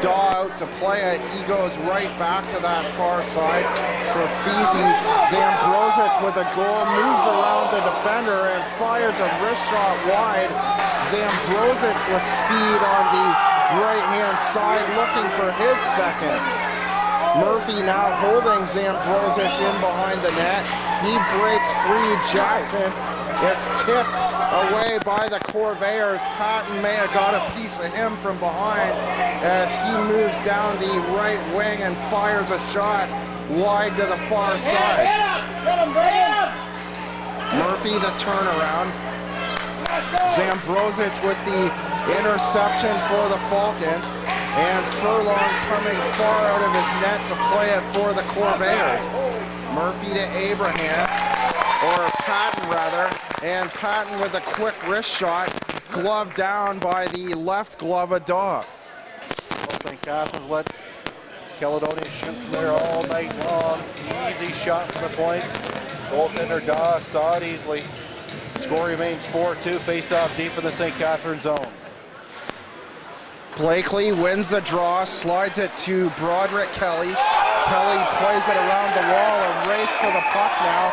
Daw out to play it. He goes right back to that far side for Feasy. Zambrosic with a goal, moves around the defender and fires a wrist shot wide. Zambrosic with speed on the right-hand side, looking for his second. Murphy now holding Zambrosic in behind the net. He breaks free. Jackson, it's tipped away by the Corvairs. Patton may have got a piece of him from behind as he moves down the right wing and fires a shot wide to the far side. Murphy the turnaround. Zambrosic with the interception for the Falcons, and Furlong coming far out of his net to play it for the Corvairs. Murphy to Abraham, or Patton rather, and Patton with a quick wrist shot, gloved down by the left glove of Daw. Well, St. Catharines let Caledonia shoot from there all night long. Easy shot from the point. Goaltender Daw saw it easily. Score remains 4-2, face-off deep in the St. Catharines zone. Blakely wins the draw, slides it to Broderick Kelly. Kelly plays it around the wall, a race for the puck now.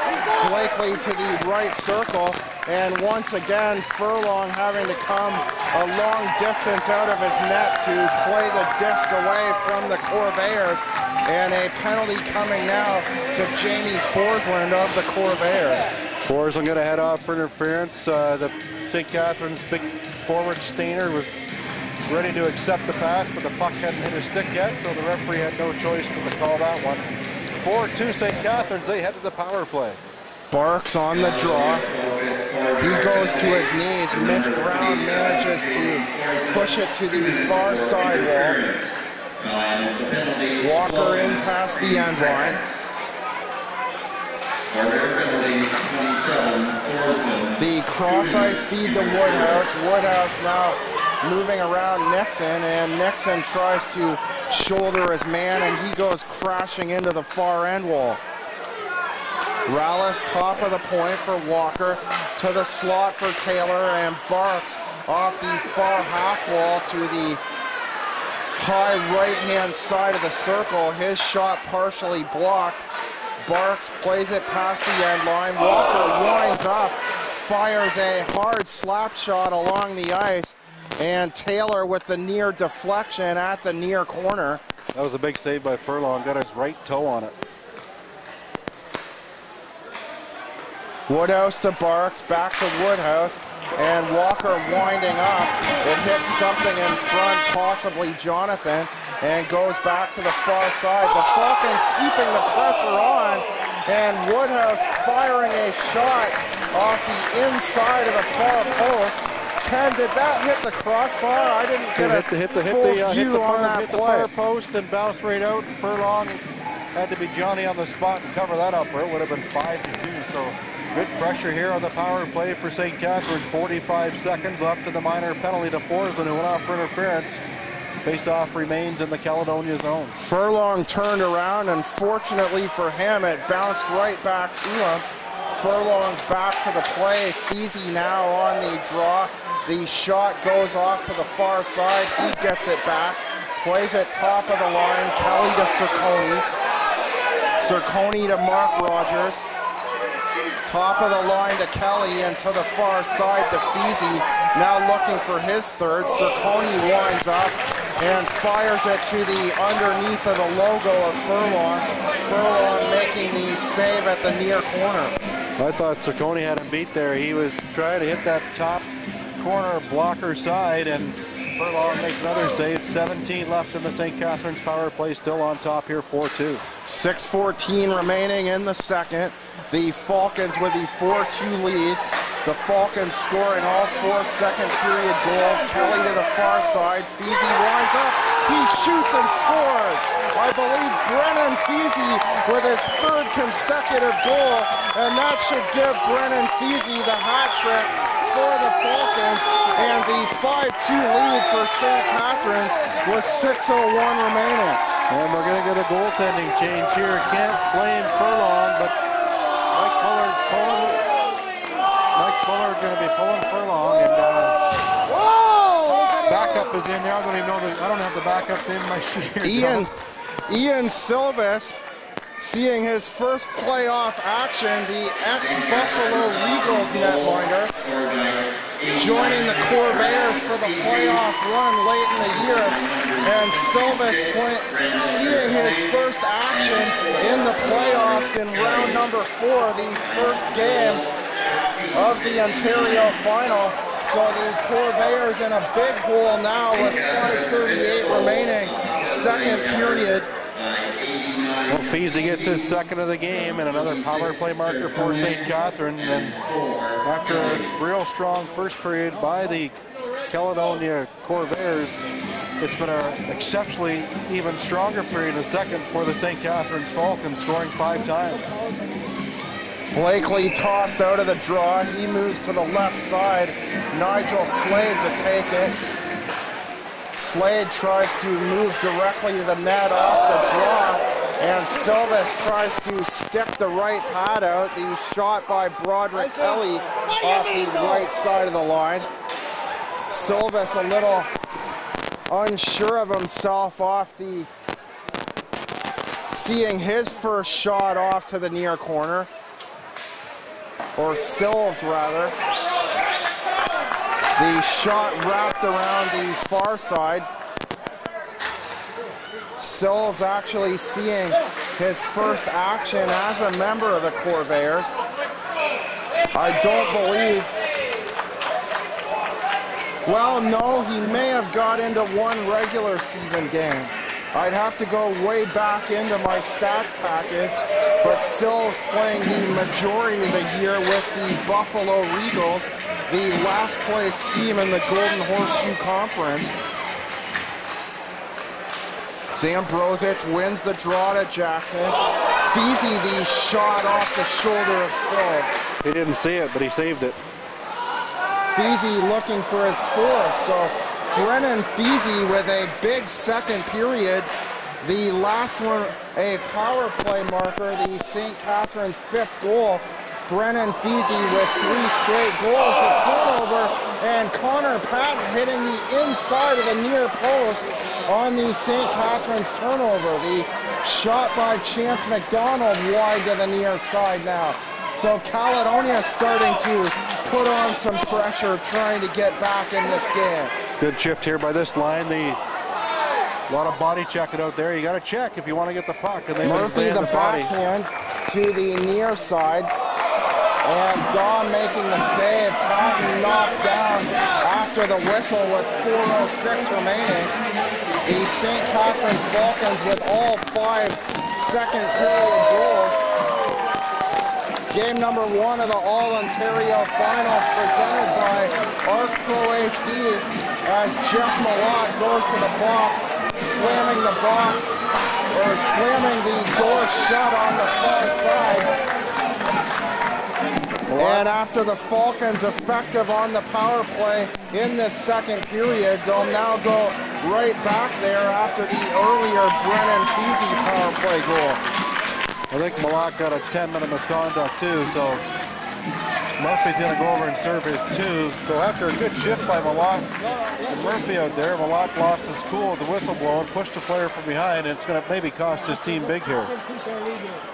Blakely to the right circle, and once again Furlong having to come a long distance out of his net to play the disc away from the Corvairs, and a penalty coming now to Jamie Forsland of the Corvairs. Forsland going to head off for interference. The St. Catharines big forward Stainer was ready to accept the pass, but the puck hadn't hit his stick yet, so the referee had no choice but to call that one. 4-2 St. Catharines, they head to the power play. Barks on the draw. He goes to his knees. Mitch Brown manages to push it to the far side wall. Walker in past the end line. The cross ice feed to Woodhouse. Woodhouse now moving around Nixon, and Nixon tries to shoulder his man, and he goes crashing into the far end wall. Rallis top of the point for Walker, to the slot for Taylor, and Barks off the far half wall to the high right-hand side of the circle. His shot partially blocked. Barks plays it past the end line. Walker winds up, fires a hard slap shot along the ice, and Taylor with the near deflection at the near corner. That was a big save by Furlong, got his right toe on it. Woodhouse to Barks, back to Woodhouse, and Walker winding up. It hits something in front, possibly Jonathan, and goes back to the far side. The Falcons keeping the pressure on, and Woodhouse firing a shot off the inside of the far post. Ken, did that hit the crossbar? I didn't get a full view on that play. The far post and bounced right out. Furlong had to be Johnny on the spot and cover that up, or it would have been 5-2. So good pressure here on the power play for St. Catharines. 45 seconds left in the minor penalty to Forsland, who went off for interference. Face-off remains in the Caledonia zone. Furlong turned around, and fortunately for him, it bounced right back to him. Furlong's back to the play. Feasy now on the draw. The shot goes off to the far side. He gets it back. Plays it top of the line. Kelly to Circoni. Circoni to Mark Rogers. Top of the line to Kelly, and to the far side to Feasy. Now looking for his third. Circoni winds up and fires it to the underneath of the logo of Furlong. Furlong making the save at the near corner. I thought Circoni had him beat there. He was trying to hit that top corner blocker side, and Furlong makes another save. 17 left in the St. Catharines power play, still on top here, 4-2. 6:14 remaining in the second. The Falcons with the 4-2 lead. The Falcons scoring all 4 second period goals. Kelly to the far side. Feasy winds up. He shoots and scores. I believe Brennan Feasy with his 3rd consecutive goal, and that should give Brennan Feasy the hat trick for the Falcons, and the 5-2 lead for St. Catharines with 6:01 remaining. And we're going to get a goaltending change here. Can't blame Furlong, but Mike Fuller going to be pulling Furlong, and backup is in there. I don't even know I don't have the backup in my sheet. Ian Silvis, seeing his first playoff action, the ex-Buffalo Regals netminder, joining the Corvairs for the playoff run late in the year, and Silvis seeing his first action in the playoffs in round number 4, the first game of the Ontario final. So the Corvairs in a big hole now with 5:38 remaining, second period. Well, Feasy gets his second of the game, and another power play marker for St. Catharines. And after a real strong first period by the Caledonia Corvairs, it's been an exceptionally even stronger period in the second for the St. Catharines Falcons, scoring 5 times. Blakely tossed out of the draw. He moves to the left side. Nigel Slade to take it. Slade tries to move directly to the net off the draw, and Silvis tries to stick the right pad out. The shot by Broderick Kelly off the right side of the line. Silvis a little unsure of himself off the seeing his first shot off to the near corner, or Silves rather. The shot wrapped around the far side. Silves actually seeing his first action as a member of the Corvairs. I don't believe, well, no, he may have got into one regular season game. I'd have to go way back into my stats package, but Silves playing the majority of the year with the Buffalo Regals, the last place team in the Golden Horseshoe Conference. Zambrosic wins the draw to Jackson. Feezy the shot off the shoulder of Silves. He didn't see it, but he saved it. Feezy looking for his fourth, so Brennan Feezy with a big second period. The last one, a power play marker, the St. Catharines' 5th goal. Brennan Feezy with 3 straight goals, the turnover, and Connor Patton hitting the inside of the near post on the St. Catharines turnover. The shot by Chance McDonald wide to the near side now. So Caledonia starting to put on some pressure, trying to get back in this game. Good shift here by this line. A lot of body checking out there. You got to check if you want to get the puck. And they Murphy the backhand to the near side. And Dawn making the save. Patton knocked down after the whistle with 4:06 remaining. The St. Catharines Falcons with all 5 second period goals. Game number 1 of the All-Ontario Final presented by Arc Pro HD as Jeff Malott goes to the box, slamming the box, or slamming the door shut on the far side. And after the Falcons effective on the power play in this second period, they'll now go right back there after the earlier Brennan Feezy power play goal. I think Malott got a 10-minute misconduct too, so Murphy's going to go over and serve his 2. So after a good shift by Malott and Murphy out there, Malott lost his cool with the whistle blowing, pushed the player from behind, and it's going to maybe cost his team big here.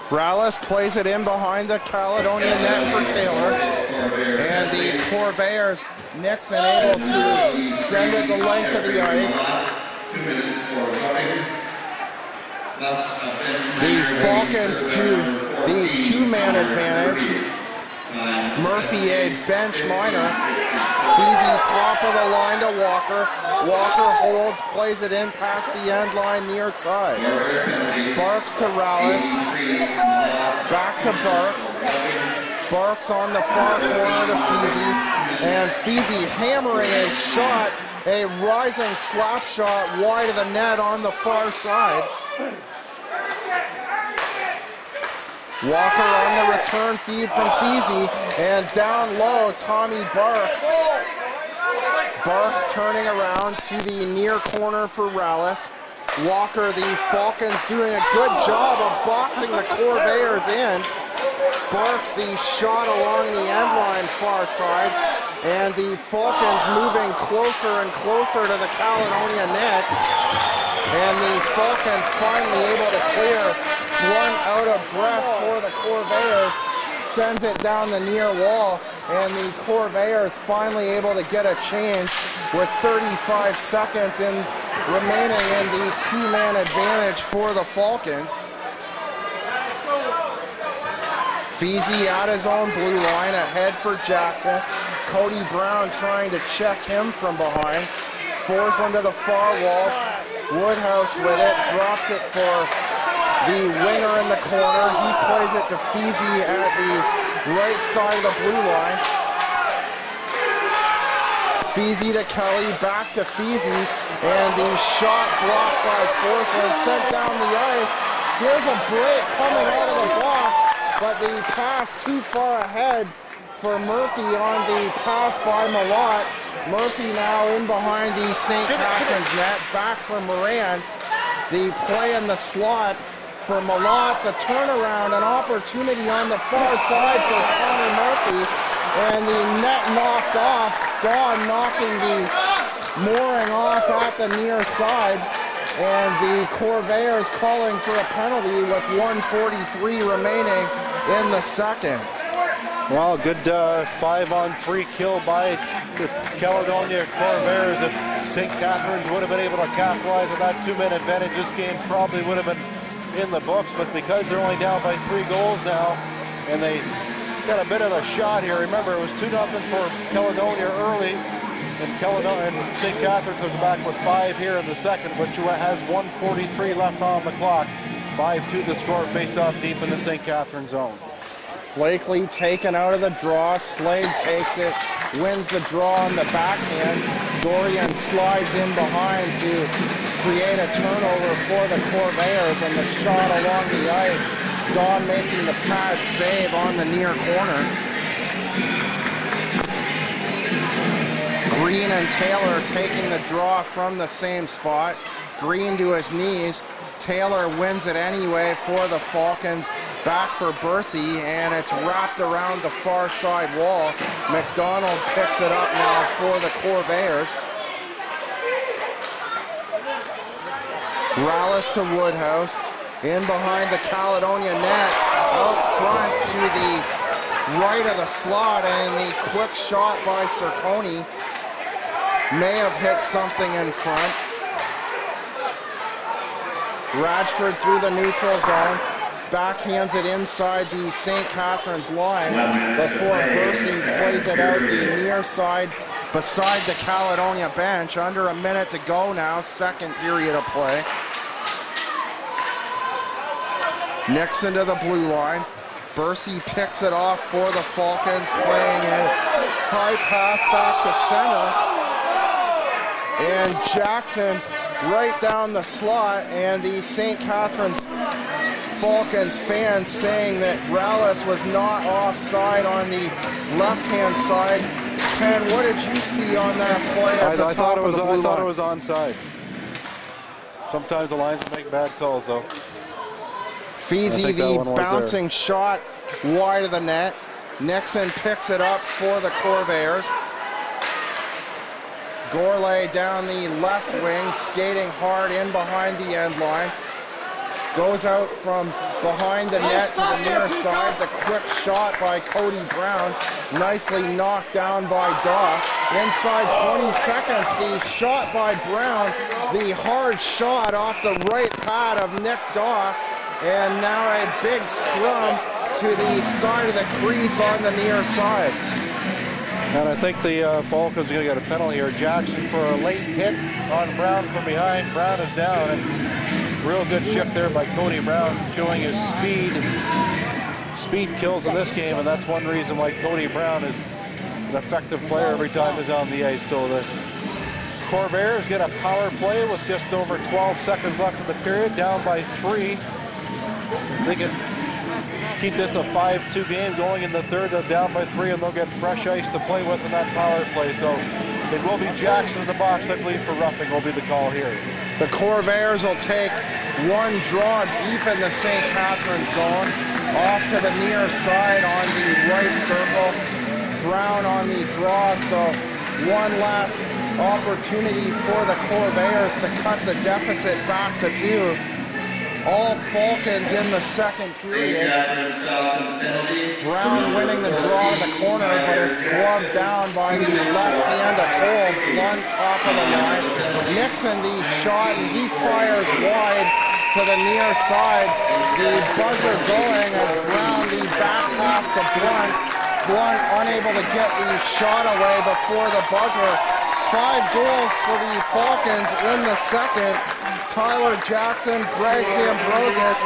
Rallis plays it in behind the Caledonia net for Taylor, and the Corvairs, Nixon able to send it the length of the ice. The Falcons to the 2-man advantage. Murphy a bench minor. Feezy top of the line to Walker. Walker holds, plays it in past the end line near side. Barks to Rallis. Back to Barks. Barks on the far corner to Feezy. And Feezy hammering a shot, a rising slap shot wide of the net on the far side. Walker on the return feed from Feezy, and down low, Tommy Barks. Barks turning around to the near corner for Rallis. Walker, the Falcons doing a good job of boxing the Corvairs in. Barks the shot along the end line far side, and the Falcons moving closer and closer to the Caledonia net. And the Falcons finally able to clear, one out of breath for the Corvairs, sends it down the near wall, and the Corvairs finally able to get a change with 35 seconds remaining in the 2-man advantage for the Falcons. Feezy at his own blue line, ahead for Jackson. Cody Brown trying to check him from behind. Force into the far wall. Woodhouse with it, drops it for the winger in the corner. He plays it to Feezy at the right side of the blue line. Feezy to Kelly, back to Feezy, and the shot blocked by Forsland, sent down the ice. Here's a break coming out of the box, but the pass too far ahead for Murphy on the pass by Malott. Murphy now in behind the St. Catharines net, back for Moran. The play in the slot for Malott, the turnaround, an opportunity on the far side for Connor Murphy, and the net knocked off. Dawn knocking the mooring off at the near side. and the Corvairs calling for a penalty with 1:43 remaining in the second. Well, good 5-on-3 kill by the Caledonia Corvairs. If St. Catharines would have been able to capitalize on that 2-minute advantage, this game probably would have been in the books, but because they're only down by 3 goals now, and they got a bit of a shot here. Remember, it was 2-0 for Caledonia early, and St. Catharines was back with 5 here in the second, which has 1:43 left on the clock. 5-2 the score, face-off deep in the St. Catharines zone. Blakely taken out of the draw. Slade takes it, wins the draw on the backhand. Dorian slides in behind to create a turnover for the Corvairs, and the shot along the ice. Don making the pad save on the near corner. Green and Taylor taking the draw from the same spot. Green to his knees. Taylor wins it anyway for the Falcons. Back for Bursey, and it's wrapped around the far side wall. McDonald picks it up now for the Corvairs. Rallis to Woodhouse. In behind the Caledonia net. Out front to the right of the slot, and the quick shot by Cerconi may have hit something in front. Radford through the neutral zone. Backhands it inside the St. Catharines line before Bursey plays it out the near side beside the Caledonia bench. Under a minute to go now, second period of play. Nixon to the blue line. Bursey picks it off for the Falcons, playing a high pass back to center. And Jackson right down the slot, and the St. Catharines Falcons fans saying that Rallis was not offside on the left-hand side. Ken, what did you see on that play at the top of the blue line? I thought it was onside. Sometimes the lines make bad calls, though. Feezy, the bouncing shot wide of the net. Nixon picks it up for the Corvairs. Gourlay down the left wing, skating hard in behind the end line. Goes out from behind the net to the near side. The quick shot by Cody Brown. Nicely knocked down by Daw. Inside 20 seconds, the shot by Brown. The hard shot off the right pad of Nick Daw. And now a big scrum to the side of the crease on the near side. And I think the Falcons are going to get a penalty here. Jackson for a late hit on Brown from behind. Brown is down, and real good shift there by Cody Brown, showing his speed. Speed kills in this game, and that's one reason why Cody Brown is an effective player every time he's on the ice. So the Corvairs get a power play with just over 12 seconds left in the period, down by 3. They can keep this a 5-2 game going in the third. They're down by 3, and they'll get fresh ice to play with in that power play. So it will be Jackson in the box, I believe, for roughing will be the call here. The Corvairs will take one draw deep in the St. Catharines zone. Off to the near side on the right circle. Brown on the draw, so one last opportunity for the Corvairs to cut the deficit back to 2. All Falcons in the second period. Brown winning the draw to the corner, but it's gloved down by the left hand of Cole. Blunt top of the line. Nixon the shot, and he fires wide to the near side. The buzzer going as Brown the back pass to Blunt. Blunt unable to get the shot away before the buzzer. 5 goals for the Falcons in the second. Tyler Jackson, Greg Zambrosic,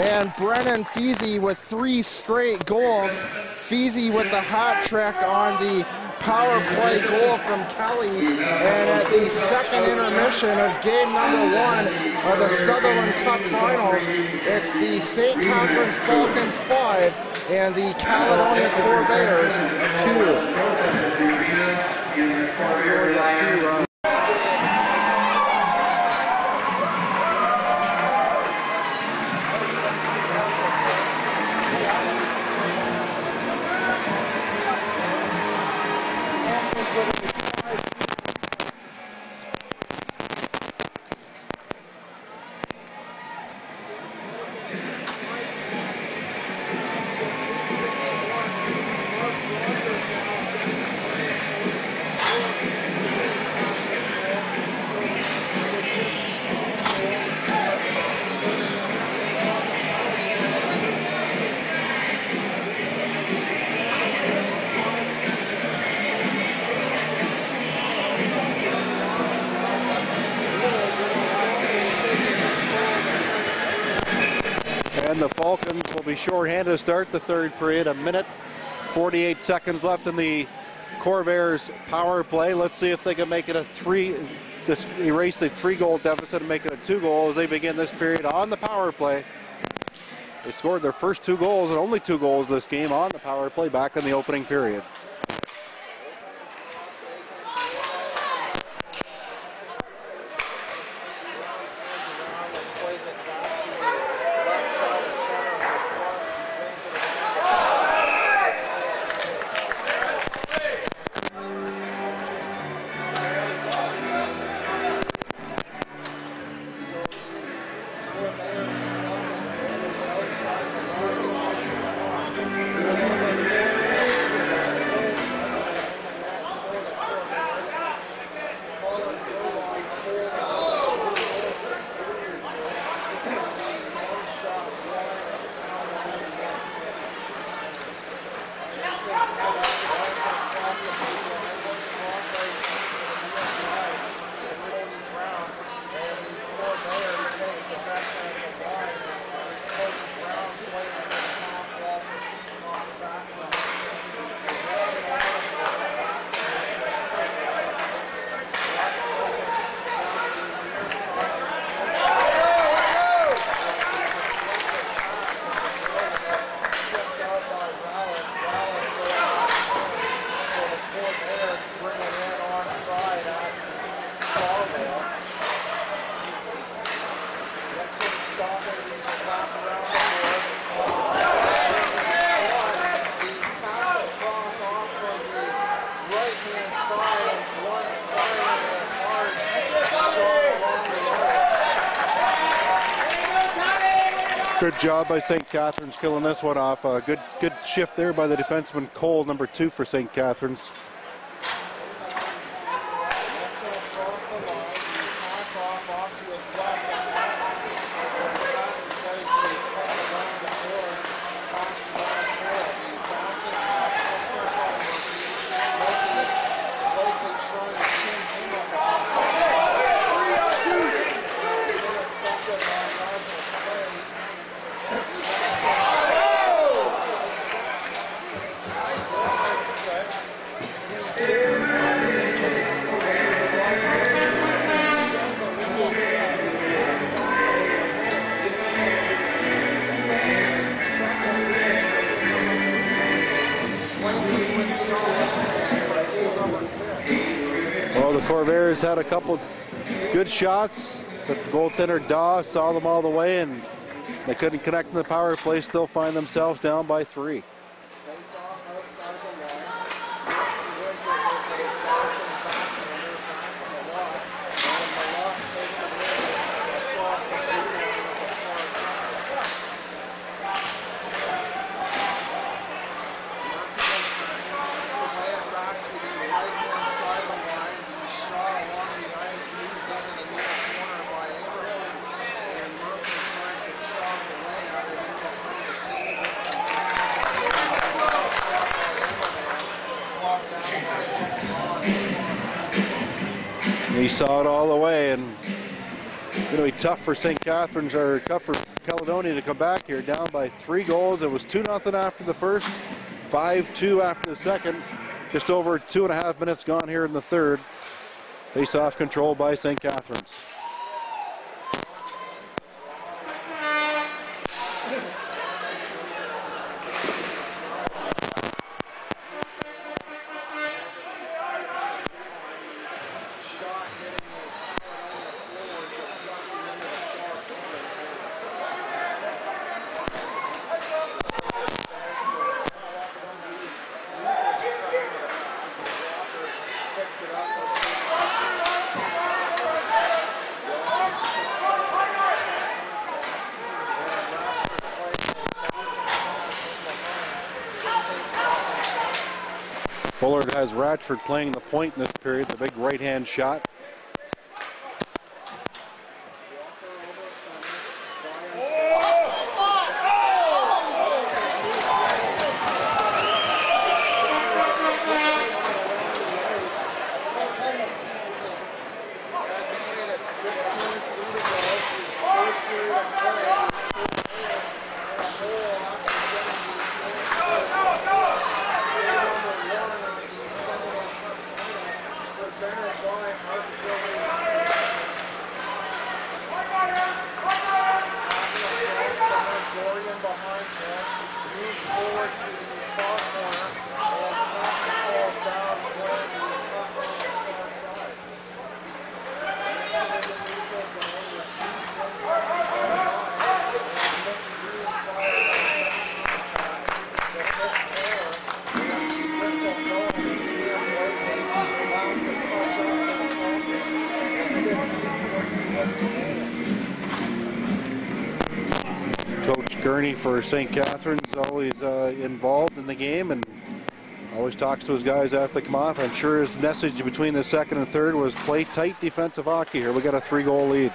and Brennan Feezy with 3 straight goals. Feezy with the hat trick on the power play goal from Kelly. And at the second intermission of game number 1 of the Sutherland Cup Finals, it's the St. Catharines Falcons 5 and the Caledonia Corvairs 2. And the Falcons will be shorthanded to start the third period. 1:48 seconds left in the Corvairs power play. Let's see if they can make it a erase the 3-goal deficit and make it a 2-goal as they begin this period on the power play. They scored their first 2 goals and only 2 goals this game on the power play back in the opening period. Good job by St. Catharines killing this one off. Good shift there by the defenseman Cole, number 2 for St. Catharines. Well, the Corvairs had a couple good shots, but the goaltender Daw saw them all the way, and they couldn't connect in the power play, still find themselves down by 3. He saw it all the way, and it's going to be tough for St. Catharines, or tough for Caledonia to come back here, down by 3 goals. It was 2-0 after the first, 5-2 after the second. Just over 2.5 minutes gone here in the third. Face-off control by St. Catharines. Bullard has Ratchford playing the point in this period, the big right-hand shot. forward to the far corner, and Catherine falls down playing the top on the far side. Coach Gurney for St. Catharines always involved in the game and always talks to his guys after they come off. I'm sure his message between the second and third was play tight defensive hockey here. We got a 3-goal lead.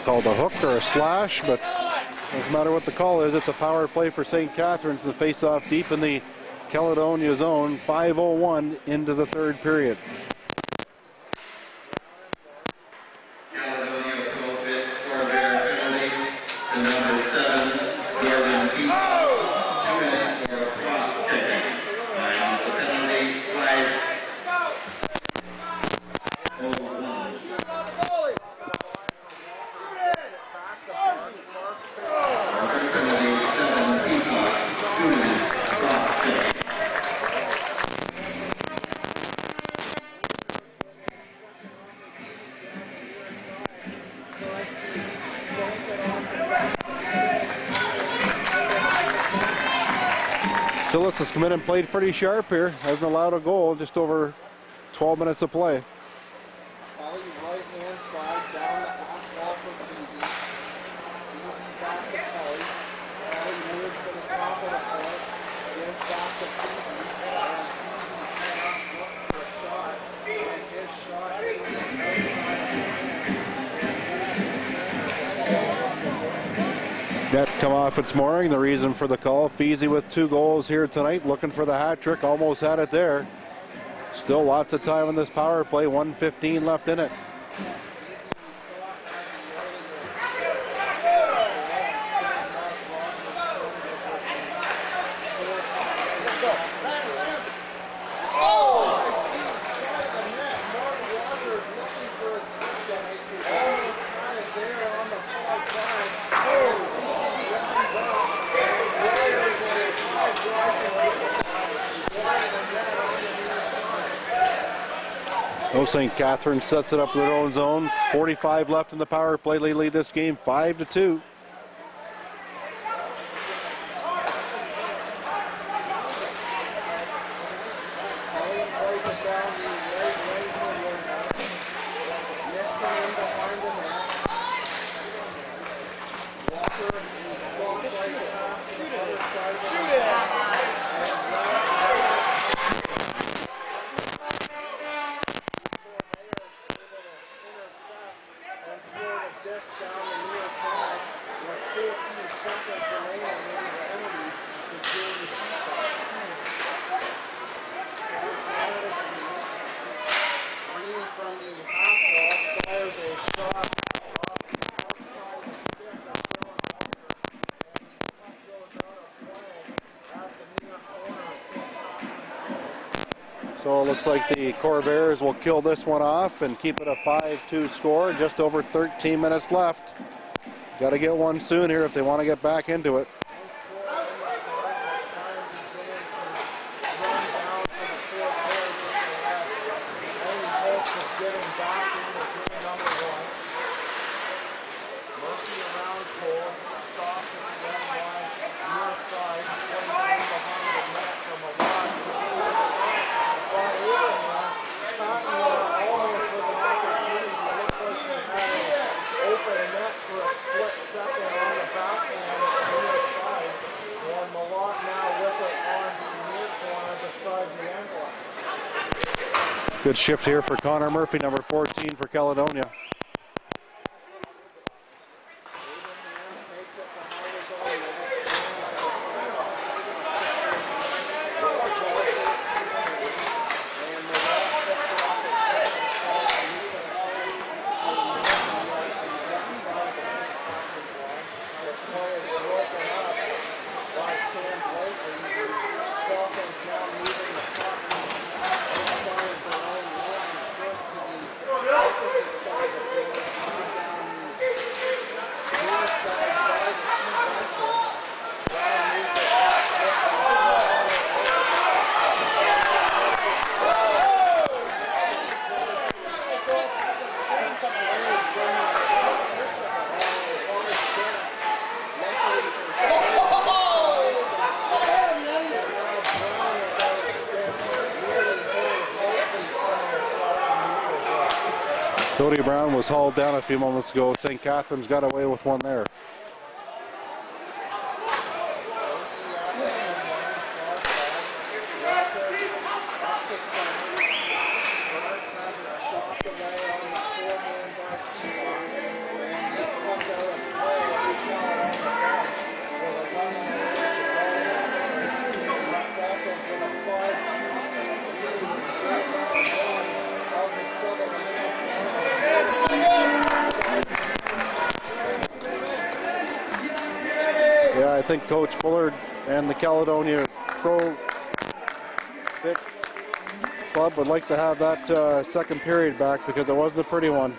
Called a hook or a slash, but doesn't matter what the call is. It's a power play for St. Catharines. The face-off deep in the Caledonia zone. 5:01 into the third period. Caledonia Pro-Fit Corvairs penalty to number 7, Jordan Pete. 2 minutes for a cross-checking. And the penalty slide. Silas has come in and played pretty sharp here. Hasn't allowed a goal, just over 12 minutes of play. Kelly right-hand side down the half wall for Feezy. Feezy back to Kelly. Kelly moves to the top of the court. Gives back to Feezy. And Feezy looks for a shot. And his shot is on the Net come off its mooring. The reason for the call. Feezy with 2 goals here tonight. Looking for the hat trick. Almost had it there. Still lots of time in this power play. 1:15 left in it. St. Catharines sets it up in their own zone. 45 left in the power play. They lead this game 5-2. So it looks like the Corvairs will kill this one off and keep it a 5-2 score. Just over 13 minutes left. Got to get one soon here if they want to get back into it. Good shift here for Connor Murphy, number 14 for Caledonia. Cody Brown was hauled down a few moments ago. St. Catharines got away with one there. I think Coach Bullard and the Caledonia Pro-Fit Club would like to have that second period back because it wasn't a pretty one.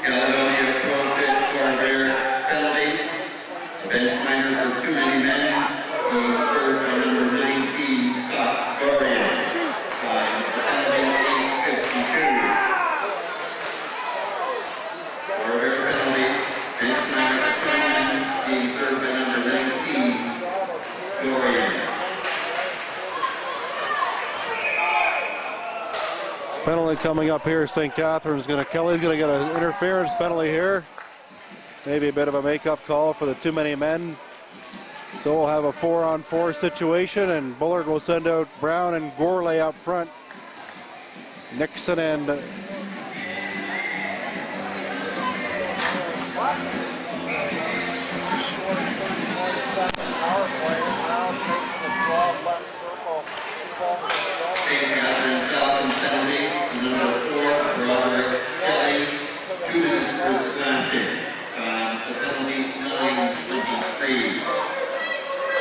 Caledonia Pro-Fit Corvairs penalty. Bench minor for too many men. He served by number 19, Sutherland. Time penalty 8:52. Corvairs penalty. Bench minor for 2 men. Being served by number 19, Dorian. Penalty coming up here. St. Catharines Kelly's going to get an interference penalty here. Maybe a bit of a make-up call for the too many men. So we'll have a 4-on-4 situation, and Bullard will send out Brown and Gourlay up front. Nixon and St. Catharines Falcons penalty, number 4, Robert Kelly, 2 minutes for splashing. The penalty 9:23.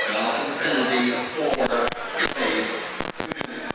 Falcons penalty 4, Kelly, 2 minutes.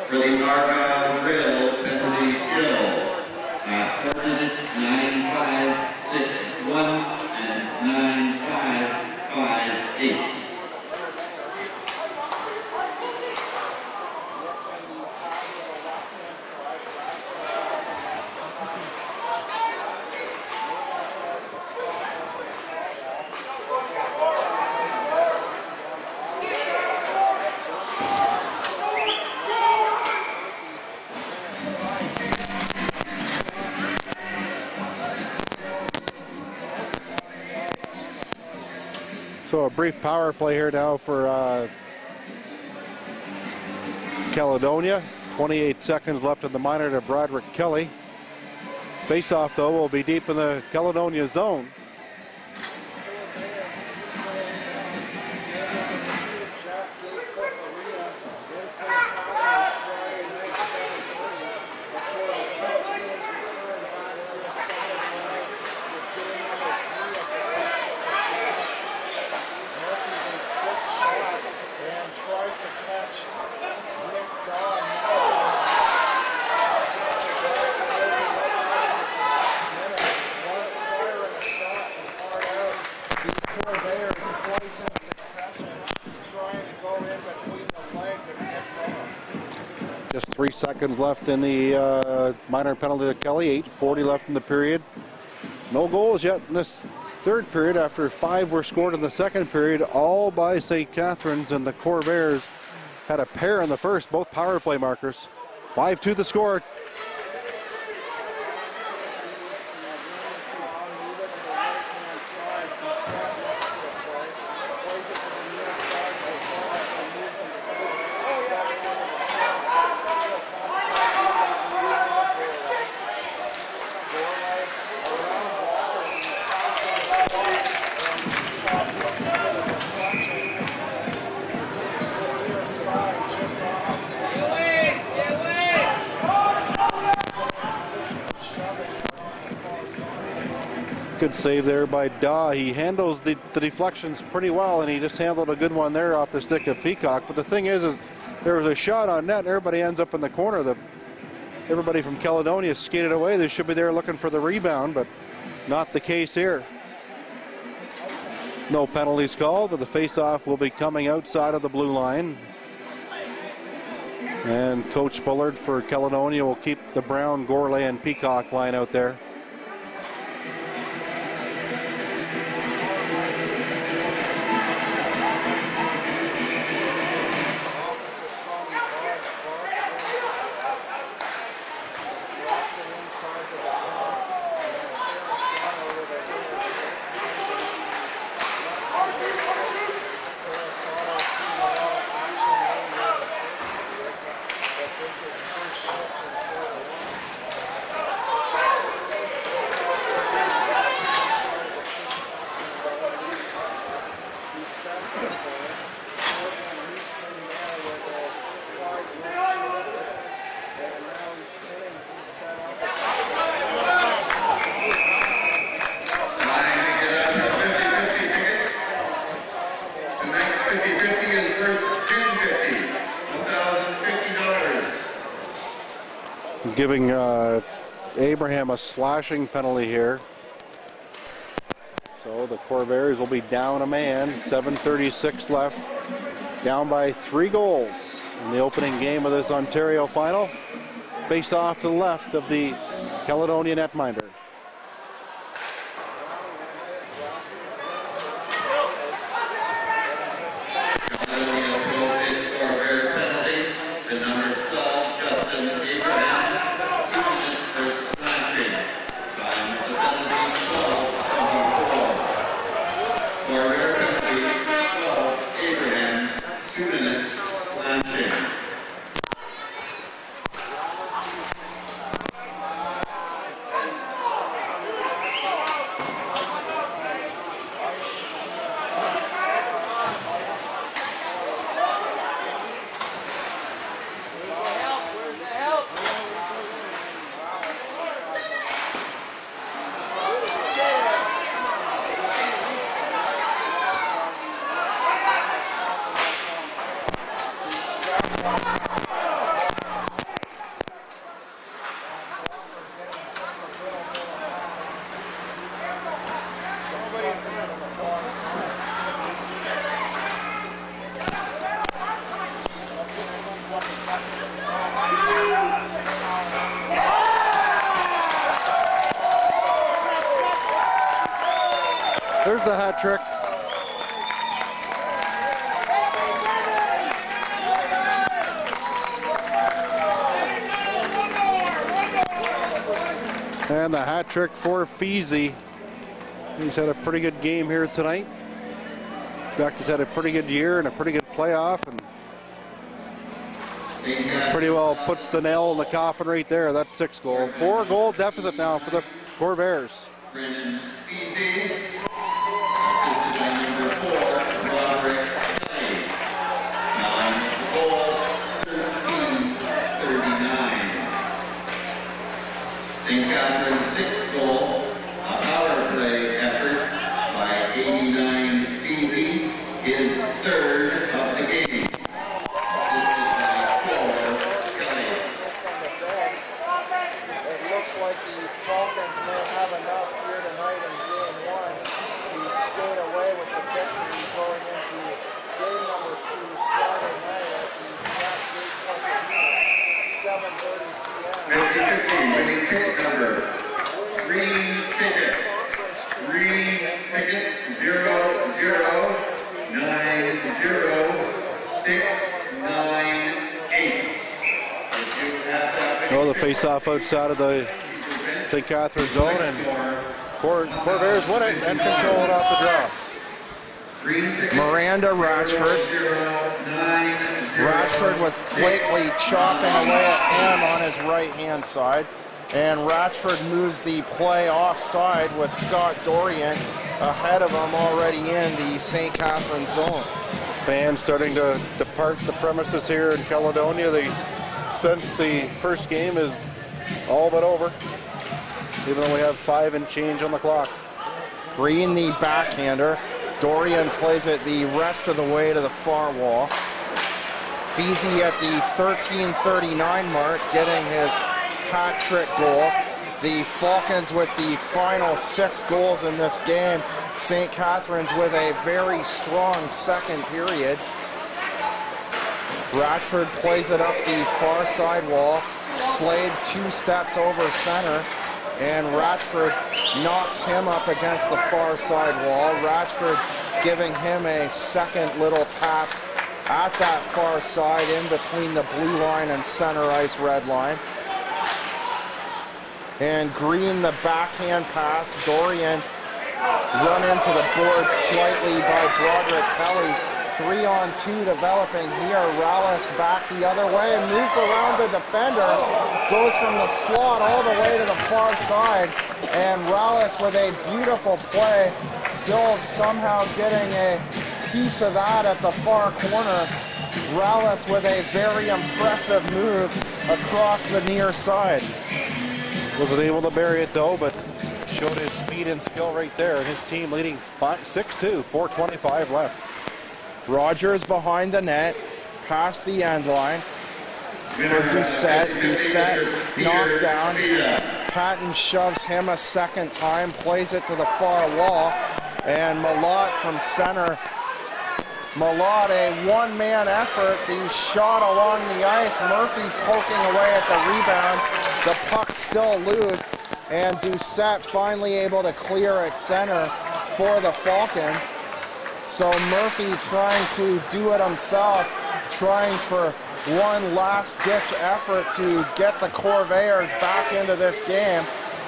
For the Argyle Drill, penalty kill. 4 minutes, 9:561 and 9:558. so a brief power play here now for Caledonia. 28 seconds left in the minor to Broderick Kelly. Face-off, though, will be deep in the Caledonia zone. Just 3 seconds left in the minor penalty to Kelly. 8:40 left in the period. No goals yet in this third period after 5 were scored in the second period, all by St. Catharines, and the Corvairs had a pair in the first, both power play markers. 5-2 the score. Good save there by Daw. He handles the deflections pretty well, and he just handled a good one there off the stick of Peacock. But the thing is there was a shot on net, and everybody ends up in the corner. Everybody from Caledonia skated away. They should be there looking for the rebound, but not the case here. No penalties called, but the face-off will be coming outside of the blue line. And Coach Bullard for Caledonia will keep the Brown, Gourlay, and Peacock line out there. Giving Abraham a slashing penalty here. So the Corvairs will be down a man. 7:36 left. Down by 3 goals in the opening game of this Ontario final. Face off to the left of the Caledonia netminder. Caledonia Pro-Fit Corvairs penalty to number 12, Justin Abraham. 2 minutes for slashing. Time of the penalty, 12:24. Corvair penalty, 12, Abraham. 2 minutes, slashing. There's the hat trick. And the hat trick for Feezy. He's had a pretty good game here tonight. In fact, he's had a pretty good year and a pretty good playoff, and pretty well puts the nail in the coffin right there. That's 6 goals. 4 goal deficit now for the Corvairs. Brendan Feezy, assisted by number 4, Roderick Kelly. 9 goals, 13-39. St. Catharines' 6th goal, a power play effort by 89 Feezy, his 3rd of the game. Assisted by 4, Kelly. It looks like the Falcons may have enough here tonight in game 1 to skate away with the victory going into game number 2 Friday night at the Jack Gate Park Arena. 50-50, winning ticket number 3 ticket 0090698. The face-off outside of the St. Catharines zone, and Corvairs win it and control it off the draw. Miranda Ratchford. Ratchford with Blakely chopping away at him on his right-hand side. And Ratchford moves the play offside with Scott Dorian ahead of him already in the St. Catharines zone. Fans starting to depart the premises here in Caledonia. They sense the first game is all but over, even though we have 5 and change on the clock. Green, the backhander. Dorian plays it the rest of the way to the far wall. Feasy at the 13:39 mark, getting his hat-trick goal. The Falcons with the final 6 goals in this game. St. Catharines with a very strong second period. Ratchford plays it up the far side wall. Slade 2 steps over center, and Ratchford knocks him up against the far side wall. Ratchford giving him a second little tap at that far side in between the blue line and center ice red line. And Green, the backhand pass. Dorian run into the board slightly by Broderick Kelly. 3-on-2 developing here. Rallis back the other way and moves around the defender. Goes from the slot all the way to the far side. And Rallis with a beautiful play. Still somehow getting a piece of that at the far corner. Rallis with a very impressive move across the near side. Wasn't able to bury it though, but showed his speed and skill right there. And his team leading 6-2, 4:25 left. Rogers behind the net, past the end line for Doucette. Doucette knocked down. Patton shoves him a second time, plays it to the far wall, and Malott from center. Malott, a one-man effort. The shot along the ice. Murphy poking away at the rebound. The puck's still loose, and Doucette finally able to clear at center for the Falcons. So Murphy trying to do it himself, trying for one last-ditch effort to get the Corvairs back into this game.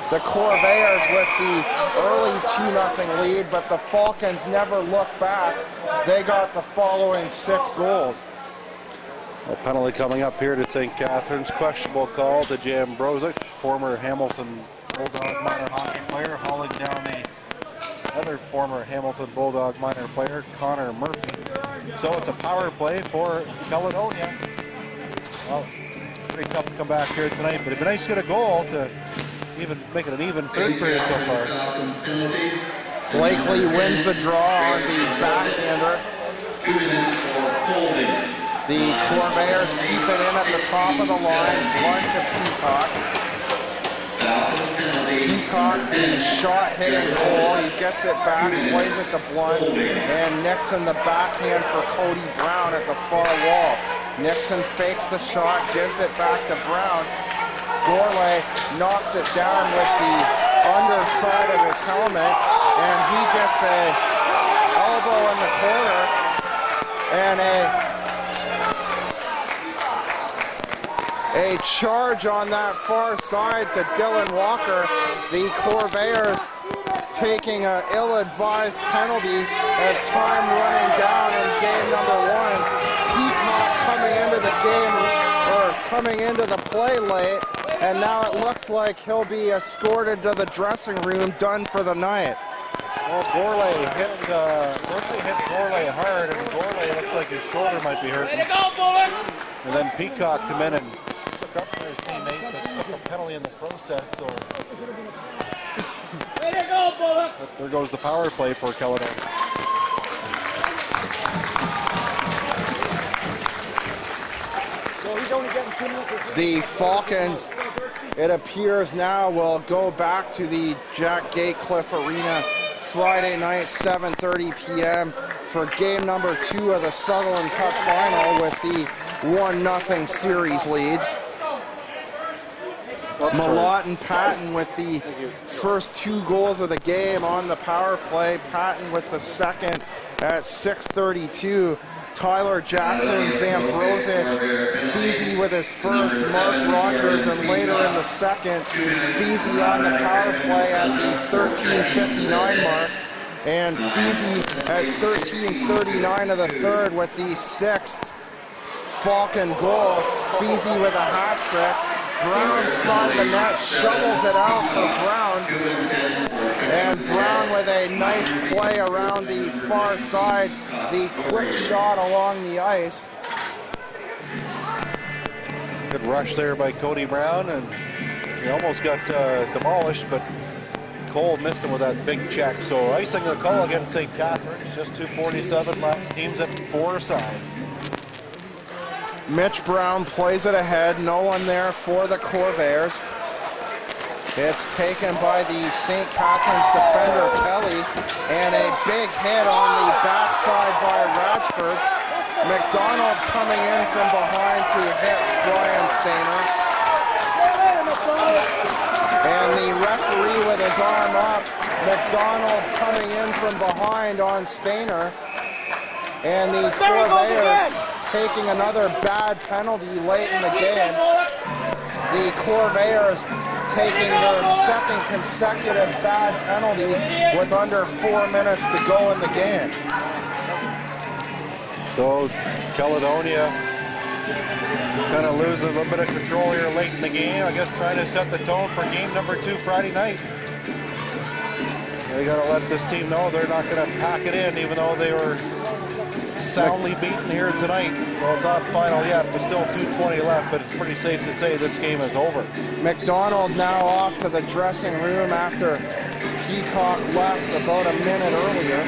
The Corvairs with the early 2-0 lead, but the Falcons never looked back. They got the following 6 goals. A penalty coming up here to St. Catharines. Questionable call to Jan Brozic, former Hamilton Bulldog minor hockey player, hauling down the other former Hamilton Bulldog minor player, Connor Murphy. So it's a power play for Caledonia. Well, pretty tough to come back here tonight, but it'd be nice to get a goal to even make it an even third period so far. Blakely wins the draw on the backhander. The Corvairs keep it in at the top of the line. Blunt to Peacock. Peacock, the shot hitting goal. He gets it back, plays it to Blunt, and Nixon the backhand for Cody Brown at the far wall. Nixon fakes the shot, gives it back to Brown. Gourlay knocks it down with the underside of his helmet, and he gets a elbow in the corner and a charge on that far side to Dylan Walker. The Corvairs taking an ill-advised penalty as time running down in game number 1. Peacock coming into the game, or coming into the play late, and now it looks like he'll be escorted to the dressing room, done for the night. Well, Gourlay hit Gourlay hard, and Gourlay looks like his shoulder might be hurting. And then Peacock come in and took up for his teammate, but took a penalty in the process. So but there goes the power play for Caledonia. The Falcons, it appears now, will go back to the Jack Gatecliff Arena Friday night, 7:30 p.m. for game number 2 of the Sutherland Cup Final with the 1-0 series lead. Malott and Patton with the first 2 goals of the game on the power play. Patton with the second at 6:32. Tyler Jackson, Zambrosic, Feezy with his first, Mark Rogers, and later in the second, Feezy on the power play at the 13:59 mark. And Feezy at 13:39 of the third with the 6th Falcon goal. Feezy with a hat trick. Brown side of the net, shovels it out for Brown. And Brown with a nice play around the far side. The quick shot along the ice. Good rush there by Cody Brown, and he almost got demolished, but Cole missed him with that big check. So icing the call against St. Catharines, just 2:47 left. Teams at 4 aside. Mitch Brown plays it ahead, no one there for the Corvairs. It's taken by the St. Catharines defender, Kelly, and a big hit on the backside by Radford. McDonald coming in from behind to hit Brian Stainer. And the referee with his arm up, McDonald coming in from behind on Stainer. And the Corvairs taking another bad penalty late in the game. The Corvairs taking their second consecutive bad penalty with under 4 minutes to go in the game. So Caledonia kind of losing a little bit of control here late in the game. I guess trying to set the tone for game number 2 Friday night. They got to let this team know they're not going to pack it in, even though they were soundly beaten here tonight. Well, not final yet, but still 2:20 left, but it's pretty safe to say this game is over. McDonald now off to the dressing room after Peacock left about a minute earlier.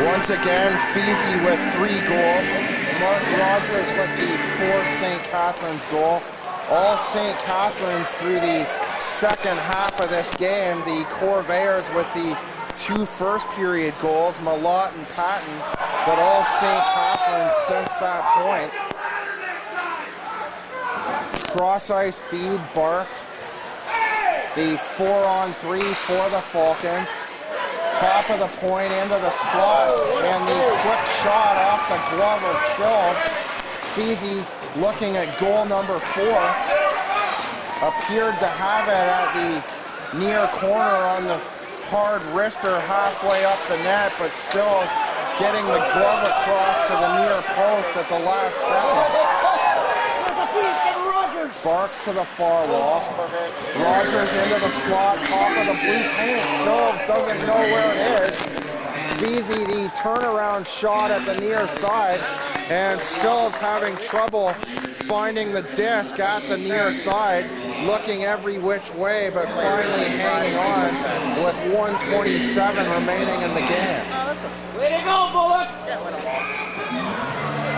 Once again, Feezy with 3 goals. Mark Rogers with the 4th St. Catharines goal. All St. Catharines through the second half of this game. The Corvairs with the 2 first period goals, Malott and Patton, but all St. Catharines since that point. Cross ice feed, Barks. The 4-on-3 for the Falcons. Top of the point into the slot, and the quick shot off the glove of Sills. Feezy looking at goal number 4. Appeared to have it at the near corner on the hard wrister halfway up the net, but still getting the glove across to the near post at the last second. Barks to the far wall. Rogers into the slot, top of the blue paint. Silves doesn't know where it is. Feezy the turnaround shot at the near side, and Silves having trouble finding the disc at the near side, looking every which way, but finally hanging on with 1:27 remaining in the game. Way to go, Bullock!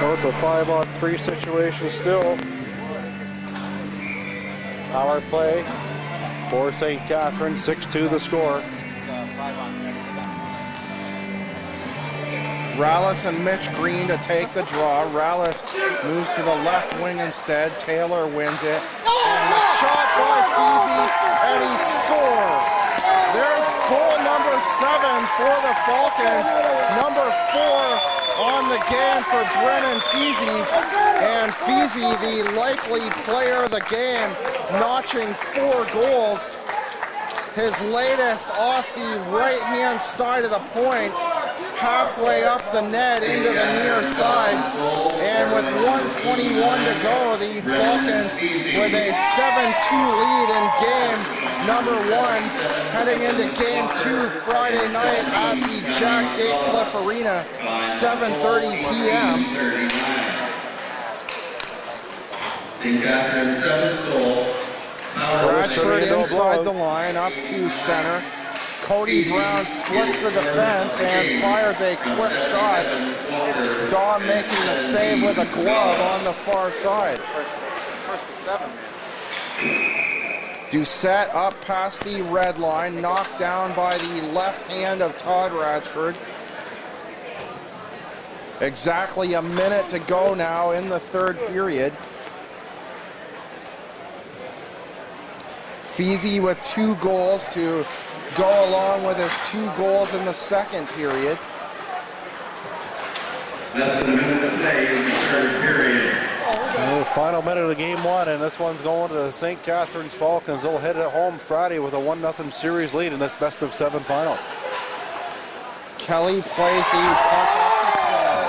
So it's a 5-on-3 situation still. Power play for St. Catharines, 6-2 the score. Rallis and Mitch Green to take the draw. Rallis moves to the left wing instead. Taylor wins it. And the shot by Feezy, and he scores. There's goal number 7 for the Falcons. Number 4 on the game for Brennan Feezy. And Feezy, the likely player of the game, notching 4 goals. His latest off the right-hand side of the point, halfway up the net into the near side, and with 1:21 to go, the Falcons with a 7-2 lead in game number 1, heading into game 2 Friday night at the Jack Gatecliff Arena, 7:30 p.m. St. Catharines 7th goal. Bradford inside the line, up to center. Cody Brown splits the defense and fires a quick shot. Dom making the save with a glove on the far side. Doucette up past the red line, knocked down by the left hand of Todd Radford. Exactly a minute to go now in the third period. Feezy with 2 goals to go along with his 2 goals in the second period. Less than a minute to play in the third period. Final minute of game 1, and this one's going to the St. Catharines Falcons. They'll head at home Friday with a 1-0 series lead in this best-of-7 final. Kelly plays the puck up the side.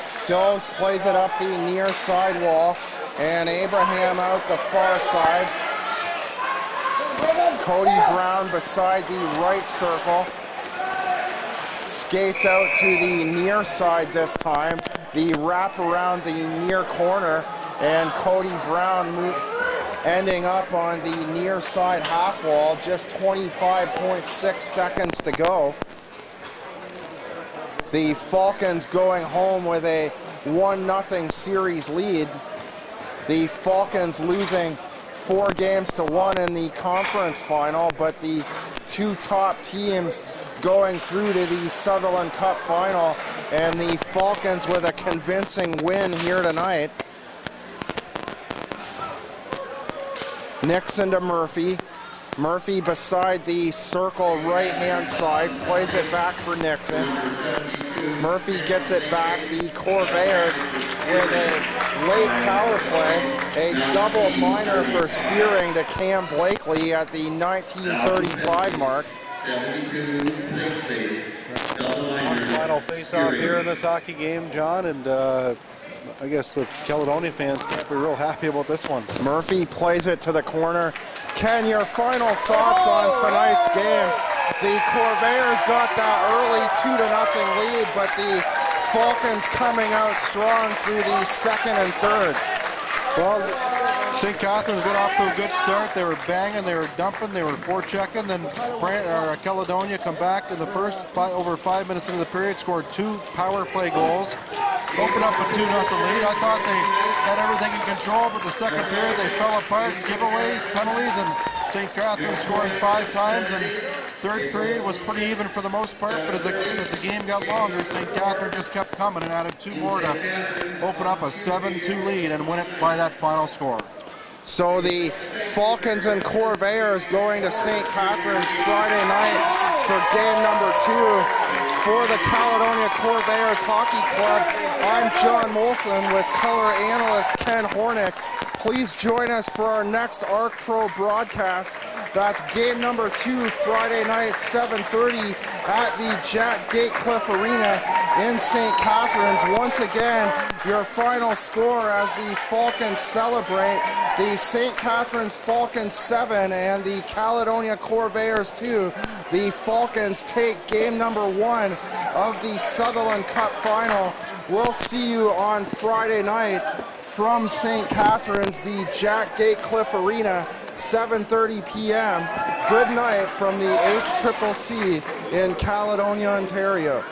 Silves plays it up the near side wall, and Abraham out the far side. Cody Brown beside the right circle. Skates out to the near side this time. The wrap around the near corner, and Cody Brown ending up on the near side half wall. Just 25.6 seconds to go. The Falcons going home with a 1-0 series lead. The Falcons losing 4-1 in the conference final, but the 2 top teams going through to the Sutherland Cup final, and the Falcons with a convincing win here tonight. Nixon to Murphy. Murphy beside the circle right-hand side, plays it back for Nixon. Murphy gets it back. The Corvairs with a late power play, a double minor for spearing to Cam Blakely at the 1935 mark. One final face-off here in this hockey game, John, and I guess the Caledonia fans can't be real happy about this one. Murphy plays it to the corner. Ken, your final thoughts on tonight's game? The Corvairs got that early 2-0 lead, but the Falcons coming out strong through the second and third. Well, St. Catharines got off to a good start. They were banging, they were dumping, they were forechecking. Then Caledonia come back in the first, over 5 minutes into the period, scored 2 power play goals, opened up a 2-0 lead. I thought they had everything in control, but the second period they fell apart, giveaways, penalties, and St. Catharines scoring 5 times. And third period was pretty even for the most part, but as the game got longer, St. Catharines just kept coming and added 2 more to open up a 7-2 lead and win it by that final score. So the Falcons and Corvairs going to St. Catharines Friday night for game number 2 for the Caledonia Corvairs Hockey Club. I'm John Molson with color analyst Ken Hornick. Please join us for our next ARC Pro broadcast. That's game number 2, Friday night, 7:30 at the Jack Gatecliff Arena in St. Catharines. Once again, your final score as the Falcons celebrate the St. Catharines Falcons 7 and the Caledonia Corvairs 2. The Falcons take game number 1 of the Sutherland Cup final. We'll see you on Friday night from St. Catharines, the Jack Gatecliff Arena, 7:30 p.m. Good night from the HCCC in Caledonia, Ontario.